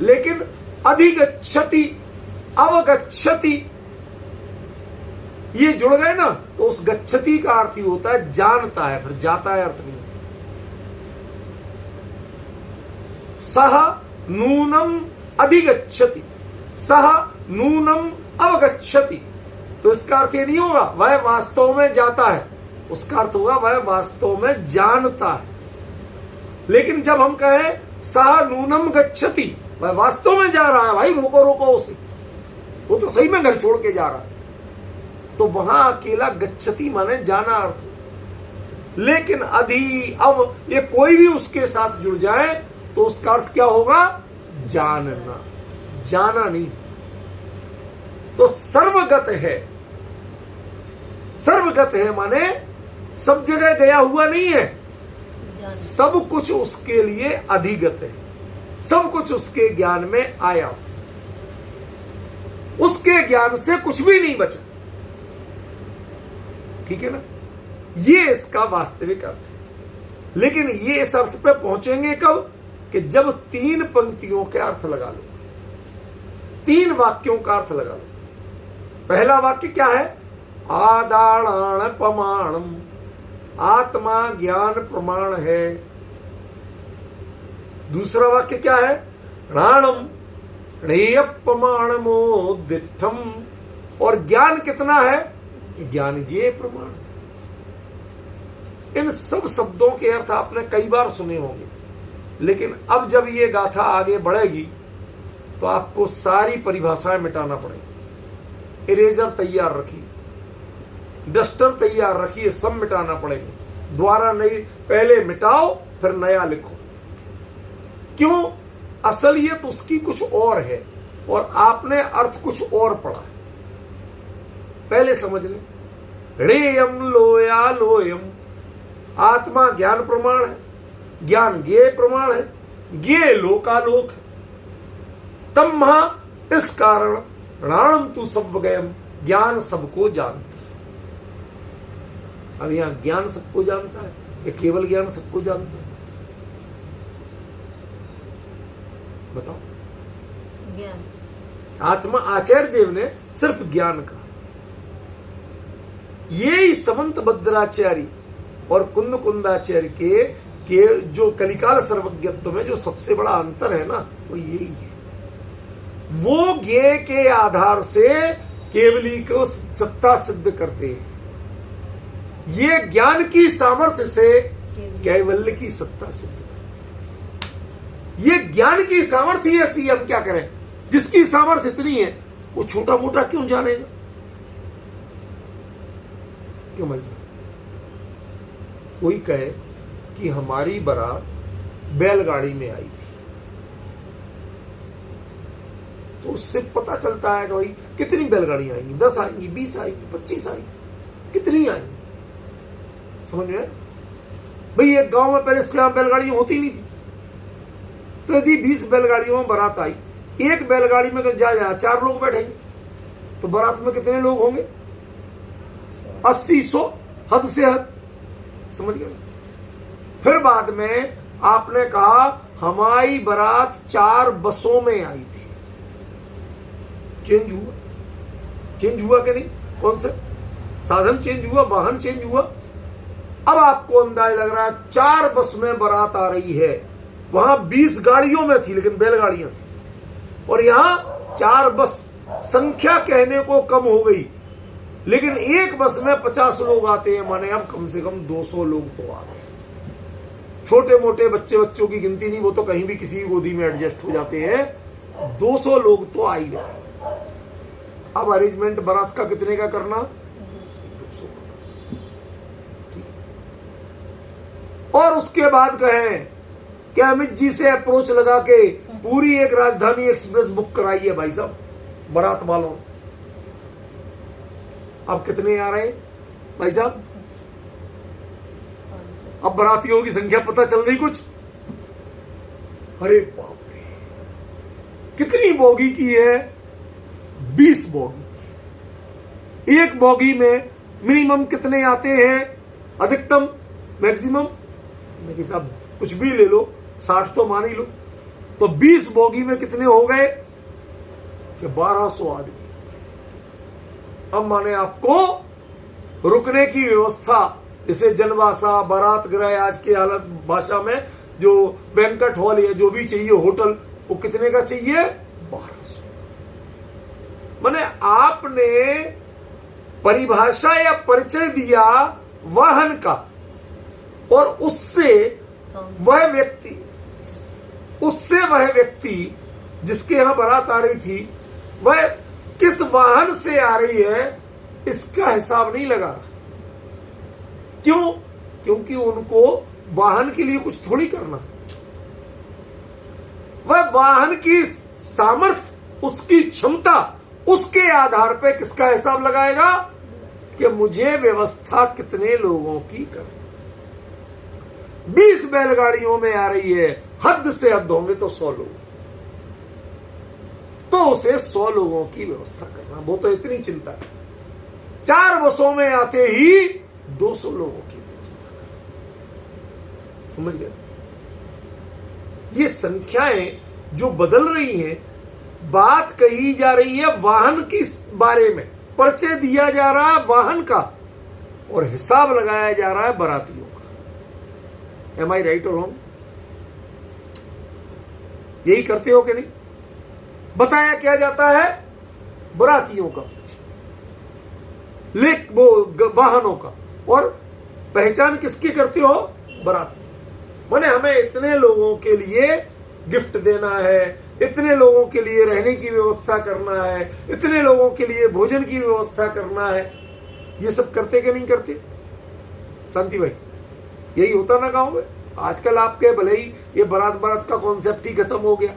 लेकिन अधिगच्छति, अवगच्छति, ये जुड़ गए ना, तो उस गच्छति का अर्थ ही होता है जानता है, फिर जाता है अर्थ नहीं। सह नूनम अधिगच्छति, सह नूनम अवगच्छति, तो इसका अर्थ ये नहीं होगा वह वास्तव में जाता है, उसका अर्थ होगा वह वास्तव में जानता है। लेकिन जब हम कहें सह नूनम गच्छति, वह वास्तव में जा रहा है, भाई रोको रोको उसे, वो तो सही में घर छोड़ के जा रहा है, तो वहां अकेला गच्छति माने जाना अर्थ। लेकिन अधि अब ये कोई भी उसके साथ जुड़ जाए तो उसका अर्थ क्या होगा? जानना, जाना नहीं। तो सर्वगत है, सर्वगत है माने सब जगह गया हुआ नहीं है, सब कुछ उसके लिए अधिगत है, सब कुछ उसके ज्ञान में आया, उसके ज्ञान से कुछ भी नहीं बचा। ठीक है ना? ये इसका वास्तविक अर्थ है। लेकिन ये इस अर्थ पे पहुंचेंगे कब? कि जब तीन पंक्तियों के अर्थ लगा लो, तीन वाक्यों का अर्थ लगा लो। पहला वाक्य क्या है? आदाणाण प्रमाणम, आत्मा ज्ञान प्रमाण है। दूसरा वाक्य क्या है? राणम णेय प्रमाणमोदिष्ठम, और ज्ञान कितना है? ज्ञान ज्ञेय प्रमाण। इन सब शब्दों के अर्थ आपने कई बार सुने होंगे, लेकिन अब जब ये गाथा आगे बढ़ेगी तो आपको सारी परिभाषाएं मिटाना पड़ेगी। इरेजर तैयार रखिए, डस्टर तैयार रखिए, सब मिटाना पड़ेगा। द्वारा नहीं, पहले मिटाओ फिर नया लिखो। क्यों? असलियत उसकी कुछ और है और आपने अर्थ कुछ और पढ़ा है। पहले समझ लें। रेयम लोया लोयम, आत्मा ज्ञान प्रमाण है, ज्ञान ज्ञेय प्रमाण है, ज्ञेय लोकालोक है। तम्हा, इस कारण राणम तु सवगयम, ज्ञान सबको जानता है। अब यहाँ ज्ञान सबको जानता है कि केवल ज्ञान सबको जानता है? बताओ। ज्ञान। आत्मा आचार्य देव ने सिर्फ ज्ञान कहा। ये समंत भद्राचार्य और कुंद कुंदाचार्य के जो कलिकाल सर्वज्ञत्व में जो सबसे बड़ा अंतर है ना, वो यही है। वो ज्ञेय के आधार से केवली को सत्ता सिद्ध करते हैं, ये ज्ञान की सामर्थ्य से कैवल्य की सत्ता सिद्ध करते हैं। ये ज्ञान की सामर्थ्य ऐसी, हम क्या करें? जिसकी सामर्थ्य इतनी है वो छोटा मोटा क्यों जानेगा? क्यों भाई साहब? कोई कहे कि हमारी बारात बैलगाड़ी में आई थी, तो उससे पता चलता है कि भाई कितनी बैलगाड़ियां आएंगी, 10 आएंगी, 20 आएंगी, 25 आएंगी, कितनी आएंगी? समझ में? भाई एक गांव में पहले से बैलगाड़ियां होती नहीं थी, तो यदि 20 बैलगाड़ियों में बारात आई, एक बैलगाड़ी में जा 4 लोग बैठेंगे, तो बारात में कितने लोग होंगे? 80, 100, हद से हद। समझ गए? फिर बाद में आपने कहा हमारी बारात 4 बसों में आई थी। चेंज हुआ? चेंज हुआ कि नहीं? कौन सा साधन चेंज हुआ? वाहन चेंज हुआ। अब आपको अंदाजा लग रहा है 4 बस में बारात आ रही है, वहां 20 गाड़ियों में थी लेकिन बैलगाड़ियां थी, और यहां 4 बस। संख्या कहने को कम हो गई, लेकिन एक बस में 50 लोग आते हैं, माने अब कम से कम 200 लोग तो आ गए। छोटे मोटे बच्चों की गिनती नहीं, वो तो कहीं भी किसी गोदी में एडजस्ट हो जाते हैं। 200 लोग तो आ ही रहे। अब अरेंजमेंट बारात का कितने का करना? 200। ठीक है। और उसके बाद कहें कि अमित जी से अप्रोच लगा के पूरी एक राजधानी एक्सप्रेस बुक कराई है भाई साहब बारात वालों। अब कितने आ रहे हैं भाई साहब? अब बारातियों की संख्या पता चल रही कुछ? अरे बाप रे, कितनी बोगी की है? 20 बोगी। एक बोगी में मिनिमम कितने आते हैं? अधिकतम, मैक्सिमम देखिए साहब, कुछ भी ले लो, 60 तो मान ही लो, तो 20 बोगी में कितने हो गए? कि 1200 आदमी। अब माने आपको रुकने की व्यवस्था, जैसे जनवासा, बारात गृह, आज की हालत भाषा में जो बैंक्वेट हॉल या जो भी चाहिए होटल, वो कितने का चाहिए? 1200। माने आपने परिभाषा या परिचय दिया वाहन का, और उससे वह व्यक्ति जिसके यहां बारात आ रही थी, वह किस वाहन से आ रही है इसका हिसाब नहीं लगा रहा। क्यों? क्योंकि उनको वाहन के लिए कुछ थोड़ी करना, वह वाहन की सामर्थ्य, उसकी क्षमता, उसके आधार पर किसका हिसाब लगाएगा कि मुझे व्यवस्था कितने लोगों की करनी। 20 बैलगाड़ियों में आ रही है, हद से हद होंगे तो 100 लोग, तो उसे 100 लोगों की व्यवस्था करना, वो तो इतनी चिंता है। 4 बसों में आते ही 200 लोगों की व्यवस्था करना। समझ गए? ये संख्याएं जो बदल रही हैं, बात कही जा रही है वाहन के बारे में, परिचय दिया जा रहा है वाहन का, और हिसाब लगाया जा रहा है बारातियों का। एम आई राइट और रॉन्ग? यही करते हो कि नहीं? बताया क्या जाता है? बारातियों का परिचय, वो वाहनों का, और पहचान किसकी करते हो? बाराती। माने हमें इतने लोगों के लिए गिफ्ट देना है, इतने लोगों के लिए रहने की व्यवस्था करना है, इतने लोगों के लिए भोजन की व्यवस्था करना है। ये सब करते कि नहीं करते शांति भाई? यही होता ना गांव में। आजकल आपके भले ही ये बारात का कॉन्सेप्ट ही खत्म हो गया।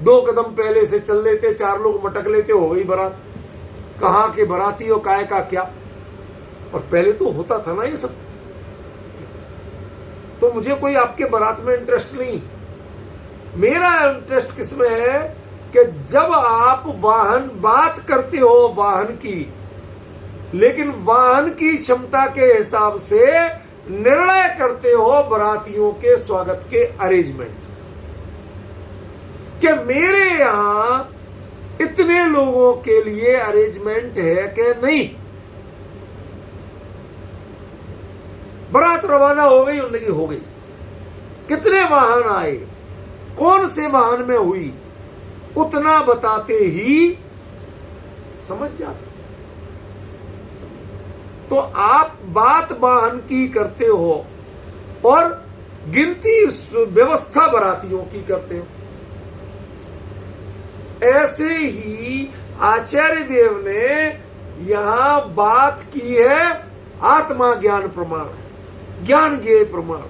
2 कदम पहले से चल लेते, 4 लोग मटक लेते, हो गई बारात। कहाँ के बाराती और काय का क्या? और पहले तो होता था ना ये सब। तो मुझे कोई आपके बारात में इंटरेस्ट नहीं। मेरा इंटरेस्ट किसमें है कि जब आप वाहन बात करते हो वाहन की, लेकिन वाहन की क्षमता के हिसाब से निर्णय करते हो बारातियों के स्वागत के अरेंजमेंट कि मेरे यहां इतने लोगों के लिए अरेंजमेंट है कि नहीं। बारात रवाना हो गई, उनकी हो गई, कितने वाहन आए, कौन से वाहन में हुई, उतना बताते ही समझ जाते। तो आप बात वाहन की करते हो और गिनती व्यवस्था बारातियों की करते हो। ऐसे ही आचार्य देव ने यहां बात की है आत्मा ज्ञान प्रमाण है, ज्ञान ज्ञेय प्रमाण,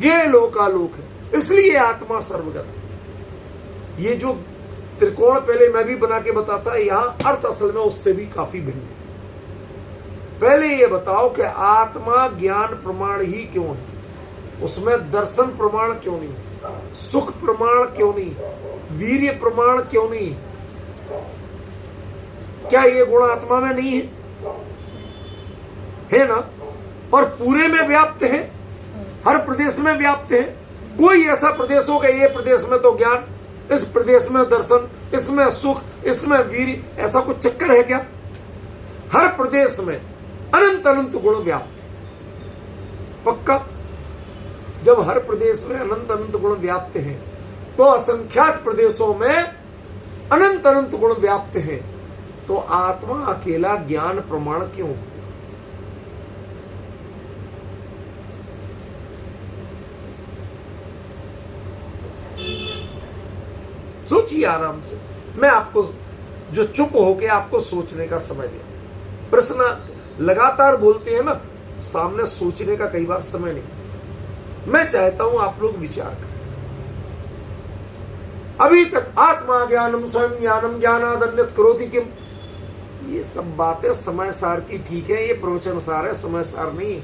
ज्ञेय लोकालोक है, इसलिए आत्मा सर्वगत है। ये जो त्रिकोण पहले मैं भी बना के बताता, यहां अर्थ असल में उससे भी काफी भिन्न है। पहले ये बताओ कि आत्मा ज्ञान प्रमाण ही क्यों है, उसमें दर्शन प्रमाण क्यों नहीं, सुख प्रमाण क्यों नहीं, वीर्य प्रमाण क्यों नहीं? क्या ये गुण आत्मा में नहीं है ना? और पूरे में व्याप्त है, हर प्रदेश में व्याप्त है। कोई ऐसा प्रदेश होगा, ये प्रदेश में तो ज्ञान, इस प्रदेश में दर्शन, इसमें सुख, इसमें वीर्य, ऐसा कुछ चक्कर है क्या? हर प्रदेश में अनंत अनंत गुण व्याप्त है, पक्का। जब हर प्रदेश में अनंत अनंत गुण व्याप्त हैं, तो असंख्यात प्रदेशों में अनंत अनंत गुण व्याप्त हैं, तो आत्मा अकेला ज्ञान प्रमाण क्यों? सोचिए आराम से। मैं आपको जो चुप होके आपको सोचने का समय दिया, प्रश्न लगातार बोलते हैं ना, सामने सोचने का कई बार समय नहीं। मैं चाहता हूं आप लोग विचार करें। अभी तक आत्मा ज्ञानम स्वयं ज्ञानम ज्ञानाद अन्यत् करोति किम, ये सब बातें समय सार की ठीक है, ये प्रवचन सार है, समय सार नहीं है।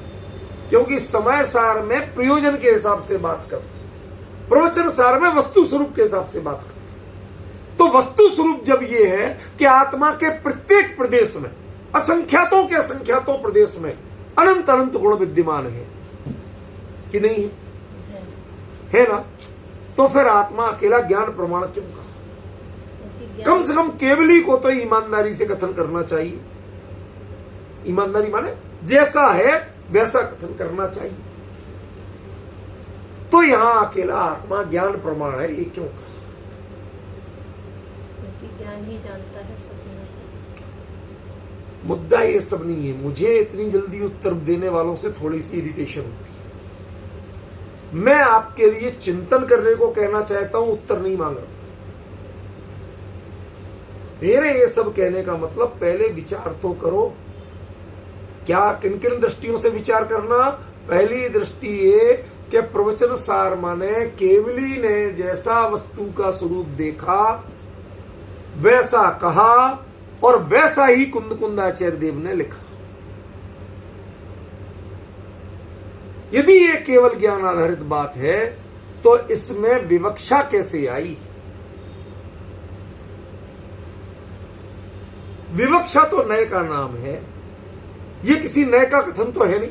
क्योंकि समय सार में प्रयोजन के हिसाब से बात करते, प्रवचन सार में वस्तु स्वरूप के हिसाब से बात करते। तो वस्तु स्वरूप जब ये है कि आत्मा के प्रत्येक प्रदेश में, असंख्यातों के असंख्यातों प्रदेश में अनंत अनंत गुण विद्यमान है कि नहीं है ना? तो फिर आत्मा अकेला ज्ञान प्रमाण क्यों कहा? कम से कम केवली को तो ईमानदारी से कथन करना चाहिए। ईमानदारी माने जैसा है वैसा कथन करना चाहिए। तो यहां अकेला आत्मा ज्ञान प्रमाण है, ये क्यों कहा? क्योंकि ज्ञान ही जानता है सब। मुद्दा ये सब नहीं है। मुझे इतनी जल्दी उत्तर देने वालों से थोड़ी सी इरिटेशन होती है। मैं आपके लिए चिंतन करने को कहना चाहता हूं, उत्तर नहीं मांग रहा। मेरे ये सब कहने का मतलब पहले विचार तो करो। क्या किन किन दृष्टियों से विचार करना? पहली दृष्टि ये कि प्रवचन सार माने केवली ने जैसा वस्तु का स्वरूप देखा वैसा कहा और वैसा ही कुंदकुंदाचार्य देव ने लिखा। यदि ये केवल ज्ञान आधारित बात है तो इसमें विवक्षा कैसे आई? विवक्षा तो नए का नाम है, ये किसी नए का कथन तो है नहीं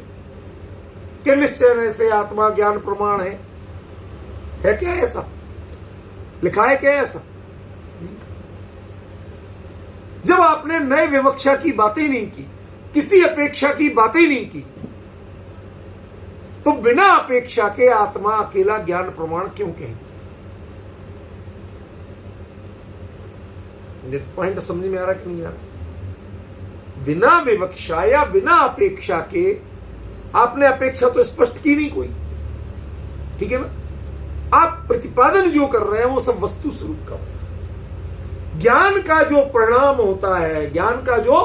कि निश्चय नए से आत्मा ज्ञान प्रमाण है क्या ऐसा? लिखा है क्या ऐसा? जब आपने नए विवक्षा की बातें नहीं की, किसी अपेक्षा की बातें नहीं की, तो बिना अपेक्षा के आत्मा अकेला ज्ञान प्रमाण क्यों कहें? पॉइंट समझ में आ रहा कि नहीं आ रहा? बिना विवक्षा या बिना अपेक्षा के, आपने अपेक्षा तो स्पष्ट की नहीं कोई, ठीक है ना? आप प्रतिपादन जो कर रहे हैं वो सब वस्तु स्वरूप का होता है। ज्ञान का जो परिणाम होता है, ज्ञान का जो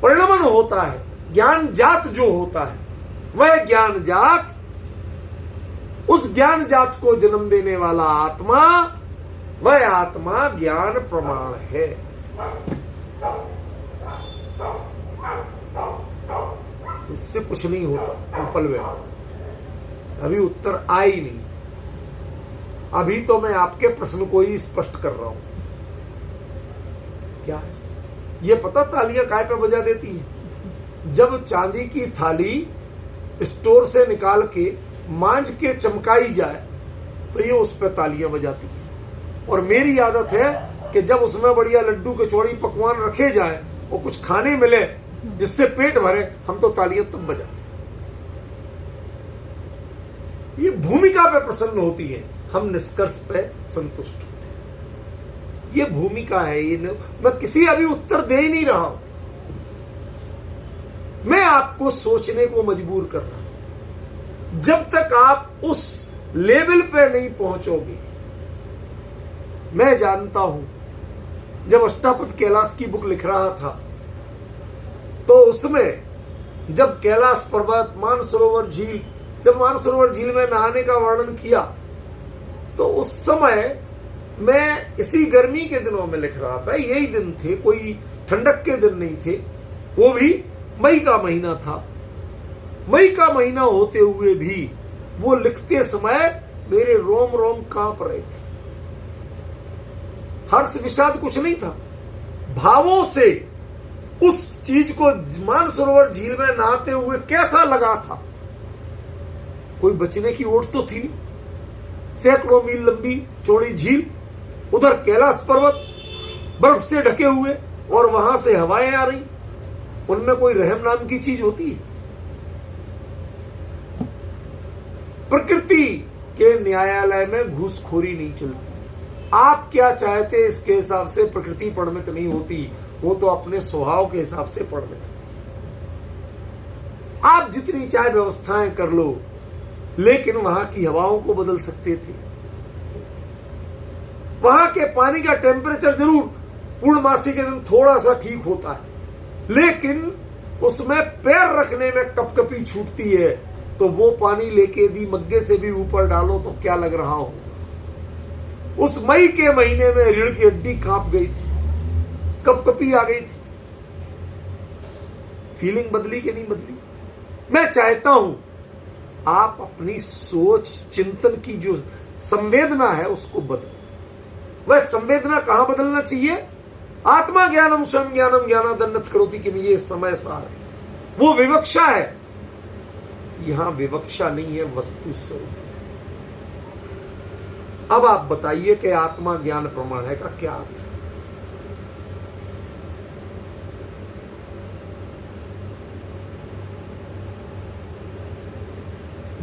परिणमन होता है, ज्ञान जात जो होता है, वह ज्ञान जात, उस ज्ञान जात को जन्म देने वाला आत्मा, वह आत्मा ज्ञान प्रमाण है। इससे कुछ नहीं होता उपल में। अभी उत्तर आ ही नहीं। अभी तो मैं आपके प्रश्न को ही स्पष्ट कर रहा हूं। क्या है ये पता? तालियां काय पे बजा देती है? जब चांदी की थाली स्टोर से निकाल के मांझ के चमकाई जाए तो ये उस पर तालियां बजाती है। और मेरी आदत है कि जब उसमें बढ़िया लड्डू कचौड़ी पकवान रखे जाए और कुछ खाने मिले जिससे पेट भरे, हम तो तालियां तब बजाते। ये भूमिका पे प्रसन्न होती है, हम निष्कर्ष पे संतुष्ट होते हैं। ये भूमिका है, ये मैं किसी अभी उत्तर दे ही नहीं रहा हूं, मैं आपको सोचने को मजबूर कर रहा हूं। जब तक आप उस लेवल पे नहीं पहुंचोगे, मैं जानता हूं जब अष्टापद कैलाश की बुक लिख रहा था तो उसमें जब कैलाश पर्वत, मानसरोवर झील, जब मानसरोवर झील में नहाने का वर्णन किया तो उस समय मैं इसी गर्मी के दिनों में लिख रहा था। यही दिन थे, कोई ठंडक के दिन नहीं थे, वो भी मई का महीना था। मई का महीना होते हुए भी वो लिखते समय मेरे रोम रोम कांप रहे थे। हर्ष विषाद कुछ नहीं था, भावों से उस चीज को मानसरोवर झील में नहाते हुए कैसा लगा था। कोई बचने की ओट तो थी नहीं। सैकड़ों मील लंबी चौड़ी झील, उधर कैलाश पर्वत बर्फ से ढके हुए और वहां से हवाएं आ रही, उनमें कोई रहम नाम की चीज होती है? प्रकृति के न्यायालय में घूसखोरी नहीं चलती। आप क्या चाहते इसके हिसाब से प्रकृति परिणत नहीं होती, वो तो अपने स्वभाव के हिसाब से परिणत होती। आप जितनी चाहे व्यवस्थाएं कर लो, लेकिन वहां की हवाओं को बदल सकते थे। वहां के पानी का टेम्परेचर जरूर पूर्णमासी के दिन थोड़ा सा ठीक होता है, लेकिन उसमें पैर रखने में कपकपी छूटती है। तो वो पानी लेके यदि मग्गे से भी ऊपर डालो तो क्या लग रहा हो। उस मई के महीने में रीढ़ की हड्डी कांप गई थी, कपकपी आ गई थी। फीलिंग बदली कि नहीं बदली? मैं चाहता हूं आप अपनी सोच चिंतन की जो संवेदना है उसको बदलो। वह संवेदना कहां बदलना चाहिए? आत्मा ज्ञानम स्वयं ज्ञानम ज्ञानादन्नत करोति कि ये समय सार है, वो विवक्षा है। यहां विवक्षा नहीं है, वस्तु स्वरूप। अब आप बताइए कि आत्मा ज्ञान प्रमाण है का क्या अर्थ है?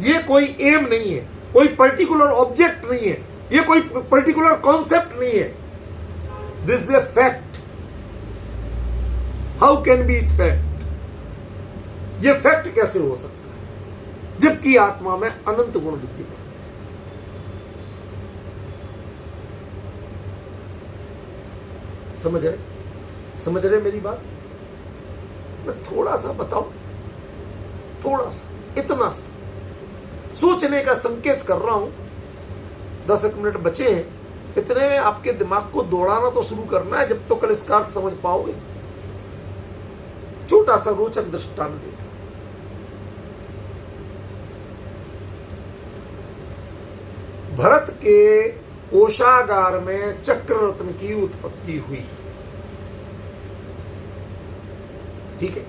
ये कोई एम नहीं है, कोई पर्टिकुलर ऑब्जेक्ट नहीं है, ये कोई पर्टिकुलर कॉन्सेप्ट नहीं है। This is a fact. How can be it fact? ये फैक्ट कैसे हो सकता है जबकि आत्मा में अनंत गुण विद्यमान? समझ रहे मेरी बात? मैं थोड़ा सा बताऊं, थोड़ा सा, इतना सा सोचने का संकेत कर रहा हूं। 10 मिनट बचे हैं, इतने में आपके दिमाग को दौड़ाना तो शुरू करना है, जब तो कल इसका अर्थ समझ पाओगे। छोटा सा रोचक दृष्टांत देता। भरत के कोषागार में चक्र रत्न की उत्पत्ति हुई, ठीक है।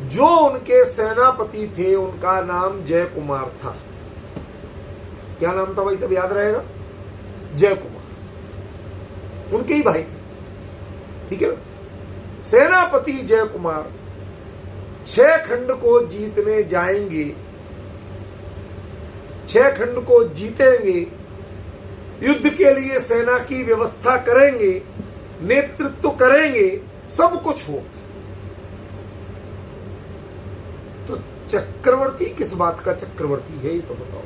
जो उनके सेनापति थे उनका नाम जय कुमार था। क्या नाम था भाई, सब याद रहेगा? जय कुमार, उनके ही भाई थे, ठीक है ना। सेनापति जय कुमार 6 खंड को जीतने जाएंगे, 6 खंड को जीतेंगे, युद्ध के लिए सेना की व्यवस्था करेंगे, नेतृत्व करेंगे, सब कुछ हो। तो चक्रवर्ती किस बात का चक्रवर्ती है, ये तो बताओ।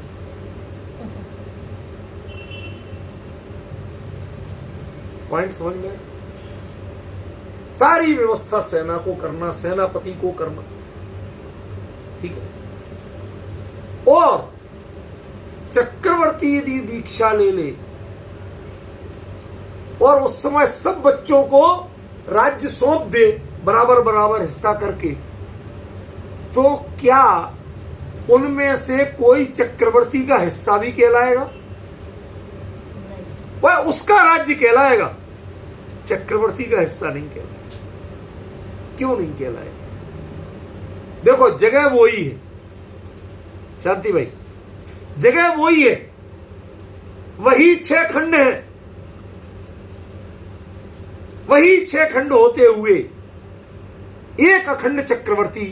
पॉइंट समझ में? सारी व्यवस्था सेना को करना, सेनापति को करना, ठीक है। और चक्रवर्ती यदि दीक्षा ले ले और उस समय सब बच्चों को राज्य सौंप दे बराबर बराबर हिस्सा करके, तो क्या उनमें से कोई चक्रवर्ती का हिस्सा भी कहलाएगा? वह उसका राज्य कहलाएगा, चक्रवर्ती का हिस्सा नहीं कहलाएगा। क्यों नहीं कहलाए? देखो जगह वही है शांति भाई, जगह वही है, वही 6 खंड है, वही 6 खंड होते हुए एक अखंड चक्रवर्ती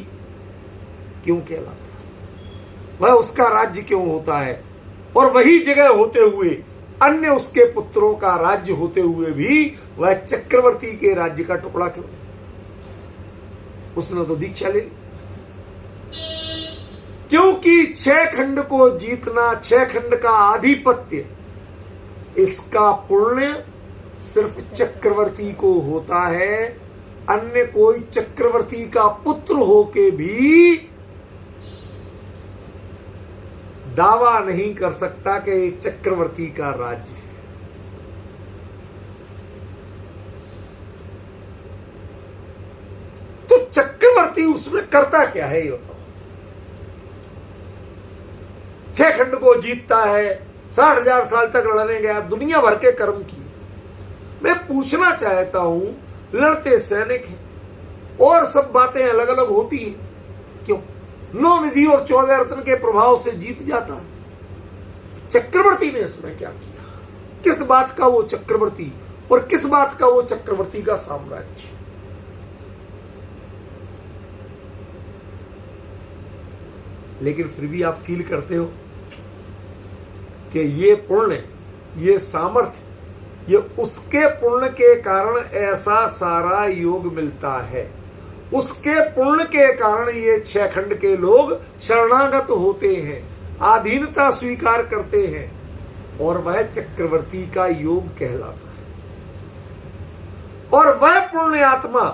क्यों कहलाता है? वह उसका राज्य क्यों होता है? और वही जगह होते हुए अन्य उसके पुत्रों का राज्य होते हुए भी वह चक्रवर्ती के राज्य का टुकड़ा क्यों? उसने तो दीक्षा ले ली, क्योंकि 6 खंड को जीतना, 6 खंड का आधिपत्य, इसका पुण्य सिर्फ चक्रवर्ती को होता है। अन्य कोई चक्रवर्ती का पुत्र होके भी दावा नहीं कर सकता कि ये चक्रवर्ती का राज्य है। तो चक्रवर्ती उसमें करता क्या है ये बताओ? 6 खंड को जीतता है, 60,000 साल तक लड़ने गया, दुनिया भर के कर्म किए। मैं पूछना चाहता हूं, लड़ते सैनिक हैं और सब बातें अलग अलग होती हैं, क्यों 9 निधि और 14 रत्न के प्रभाव से जीत जाता है? चक्रवर्ती ने इसमें क्या किया? किस बात का वो चक्रवर्ती और किस बात का वो चक्रवर्ती का साम्राज्य? लेकिन फिर भी आप फील करते हो कि ये पुण्य, ये सामर्थ्य, ये उसके पुण्य के कारण ऐसा सारा योग मिलता है। उसके पुण्य के कारण ये 6 खंड के लोग शरणागत होते हैं, आधीनता स्वीकार करते हैं, और वह चक्रवर्ती का योग कहलाता है। और वह पुण्य आत्मा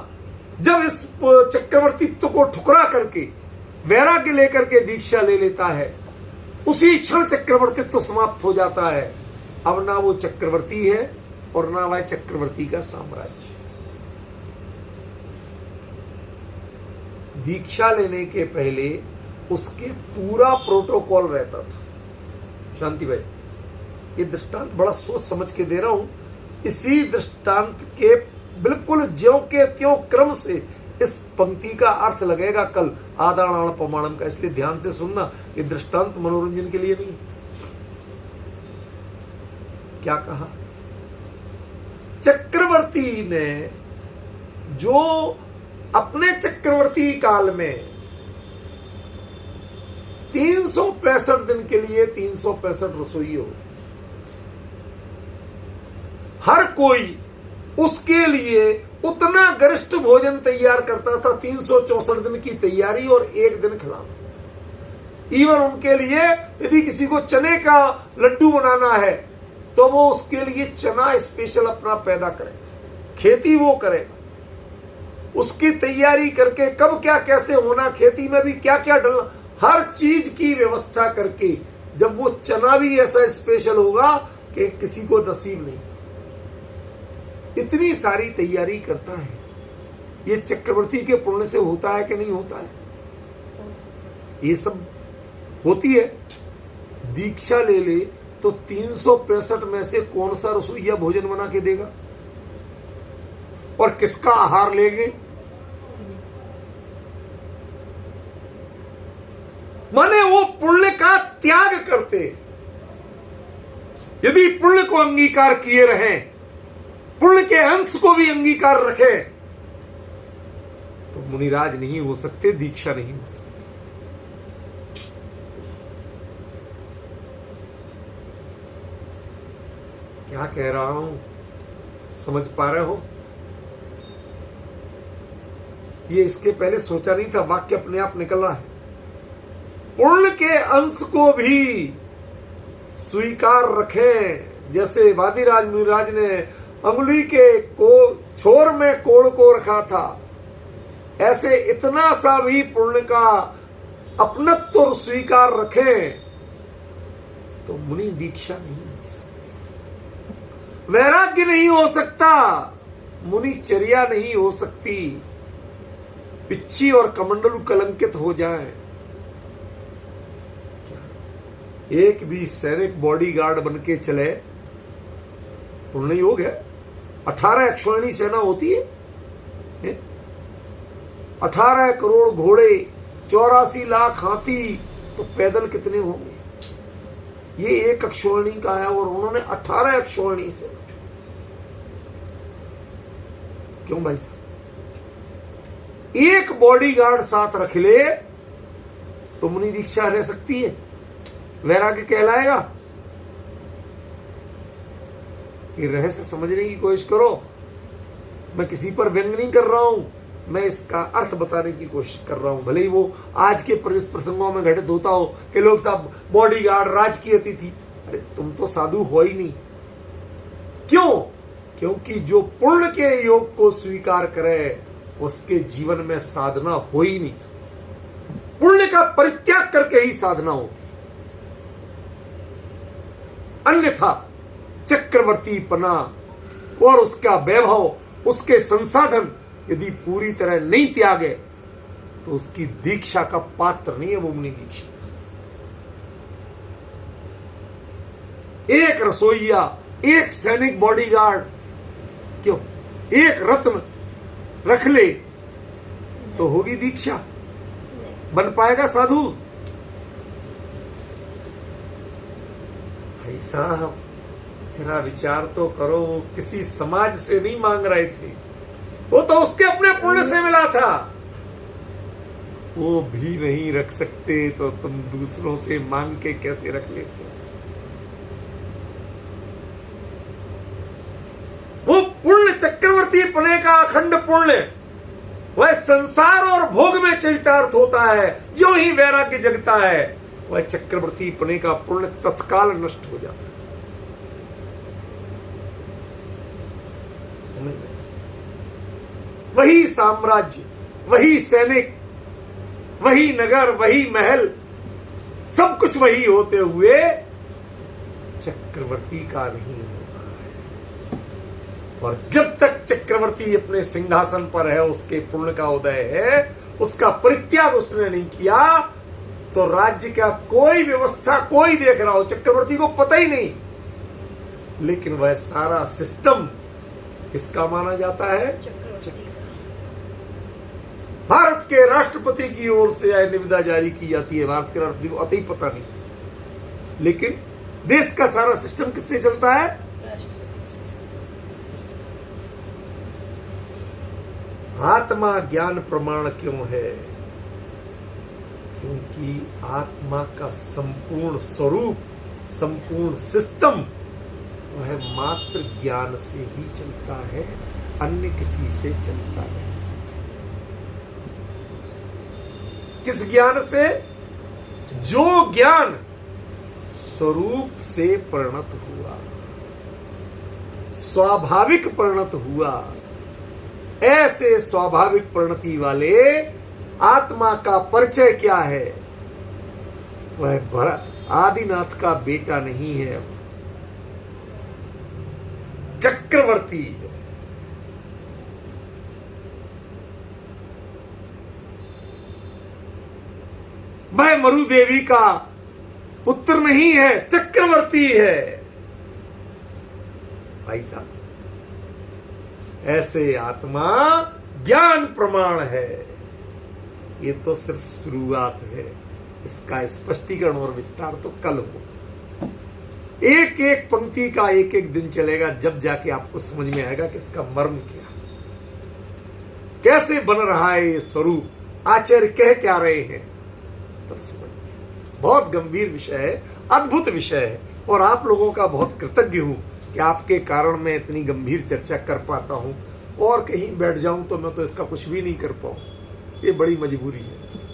जब इस चक्रवर्तित्व को ठुकरा करके वैराग्य लेकर के दीक्षा ले लेता है, उसी क्षण चक्रवर्तित्व समाप्त हो जाता है। अब ना वो चक्रवर्ती है और ना वह चक्रवर्ती का साम्राज्य। दीक्षा लेने के पहले उसके पूरा प्रोटोकॉल रहता था। शांति भाई, ये दृष्टांत बड़ा सोच समझ के दे रहा हूं। इसी दृष्टांत के बिल्कुल ज्यों के त्यों क्रम से इस पंक्ति का अर्थ लगेगा कल आदान प्रमाणम का, इसलिए ध्यान से सुनना। ये दृष्टांत मनोरंजन के लिए नहीं। क्या कहा? चक्रवर्ती ने जो अपने चक्रवर्ती काल में 365 दिन के लिए 365 रसोई हो, हर कोई उसके लिए उतना गरिष्ठ भोजन तैयार करता था। 364 दिन की तैयारी और 1 दिन खिलाना। इवन उनके लिए यदि किसी को चने का लड्डू बनाना है तो वो उसके लिए चना स्पेशल अपना पैदा करेगा, खेती वो करेगा, उसकी तैयारी करके कब क्या कैसे होना, खेती में भी क्या क्या डलना, हर चीज की व्यवस्था करके जब वो चना भी ऐसा स्पेशल होगा कि किसी को नसीब नहीं, इतनी सारी तैयारी करता है। ये चक्रवर्ती के पुण्य से होता है कि नहीं होता है? ये सब होती है। दीक्षा ले ले तो 365 में से कौन सा रसोइया भोजन बना के देगा और किसका आहार लेंगे? माने वो पुण्य का त्याग करते। यदि पुण्य को अंगीकार किए रहें, पुण्य के अंश को भी अंगीकार रखें, तो मुनिराज नहीं हो सकते, दीक्षा नहीं हो सकती। क्या कह रहा हूं, समझ पा रहे हो? ये इसके पहले सोचा नहीं था, वाक्य अपने आप निकल रहा है। पुण्य के अंश को भी स्वीकार रखें। जैसे वादिराज मुनिराज ने अंगुली के छोर में कोड़ को रखा था, ऐसे इतना सा भी पुण्य का अपनत्व स्वीकार रखें तो मुनि दीक्षा नहीं हो सकती, वैराग्य नहीं हो सकता, मुनिचर्या नहीं हो सकती, पिच्छी और कमंडलू कलंकित हो जाएं। एक भी सैनिक बॉडीगार्ड बन के चले, पुण्य योग है। 18 अक्षौहिणी सेना होती है? 18 करोड़ घोड़े, 84 लाख हाथी, तो पैदल कितने होंगे? ये एक अक्षौहिणी का है और उन्होंने 18 अक्षौहिणी से। क्यों भाई साहब? एक बॉडीगार्ड साथ रख ले तो मुनि दीक्षा रह सकती है, वैराग्य कहलाएगा। ये रहस्य समझने की कोशिश करो। मैं किसी पर व्यंग नहीं कर रहा हूं, मैं इसका अर्थ बताने की कोशिश कर रहा हूं। भले ही वो आज के प्रसंगों में घटित होता हो कि लोग साहब बॉडीगार्ड, राजकीय अतिथि, अरे तुम तो साधु हो ही नहीं। क्यों? क्योंकि जो पुण्य के योग को स्वीकार करे उसके जीवन में साधना हो ही नहीं सकती। पुण्य का परित्याग करके ही साधना होती, अन्यथा चक्रवर्ती पना और उसका वैभव, उसके संसाधन यदि पूरी तरह नहीं त्यागे तो उसकी दीक्षा का पात्र नहीं है वो मुनि दीक्षा। एक रसोइया, एक सैनिक बॉडीगार्ड, क्यों एक रत्न रख ले तो होगी दीक्षा, बन पाएगा साधु? भाई साहब जरा विचार तो करो, किसी समाज से नहीं मांग रहे थे, वो तो उसके अपने पुण्य से मिला था। वो भी नहीं रख सकते तो तुम दूसरों से मांग के कैसे रख लेते? वो पुण्य चक्रवर्ती पने का अखंड पुण्य वह संसार और भोग में चरितार्थ होता है। जो ही वैराग्य जगता है वह चक्रवर्ती पने का पुण्य तत्काल नष्ट हो जाता है। समझ में? वही साम्राज्य, वही सैनिक, वही नगर, वही महल, सब कुछ वही होते हुए चक्रवर्ती का नहीं होता है। और जब तक चक्रवर्ती अपने सिंहासन पर है, उसके पुण्य का उदय है, उसका परित्याग उसने नहीं किया, तो राज्य का कोई व्यवस्था कोई देख रहा हो, चक्रवर्ती को पता ही नहीं, लेकिन वह सारा सिस्टम किसका माना जाता है? भारत के राष्ट्रपति की ओर से यह निविदा जारी की जाती है। भारत के राष्ट्रपति को अति पता नहीं, लेकिन देश का सारा सिस्टम किससे चलता है? आत्मा ज्ञान प्रमाण क्यों है? क्योंकि आत्मा का संपूर्ण स्वरूप, संपूर्ण सिस्टम वह मात्र ज्ञान से ही चलता है, अन्य किसी से चलता नहीं। किस ज्ञान से? जो ज्ञान स्वरूप से परिणत हुआ, स्वाभाविक परिणत हुआ। ऐसे स्वाभाविक परिणति वाले आत्मा का परिचय क्या है? वह आदिनाथ का बेटा नहीं है, चक्रवर्ती है। वह मरु देवी का पुत्र नहीं है, चक्रवर्ती है। भाई साहब, ऐसे आत्मा ज्ञान प्रमाण है। ये तो सिर्फ शुरुआत है, इसका स्पष्टीकरण और विस्तार तो कल हो। एक एक पंक्ति का एक एक दिन चलेगा, जब जाके आपको समझ में आएगा कि इसका मर्म क्या, कैसे बन रहा है ये स्वरूप, आचार्य कह क्या रहे हैं, तब समझ में। बहुत गंभीर विषय है, अद्भुत विषय है, और आप लोगों का बहुत कृतज्ञ हूं कि आपके कारण मैं इतनी गंभीर चर्चा कर पाता हूं। और कहीं बैठ जाऊं तो मैं तो इसका कुछ भी नहीं कर पाऊं, ये बड़ी मजबूरी है।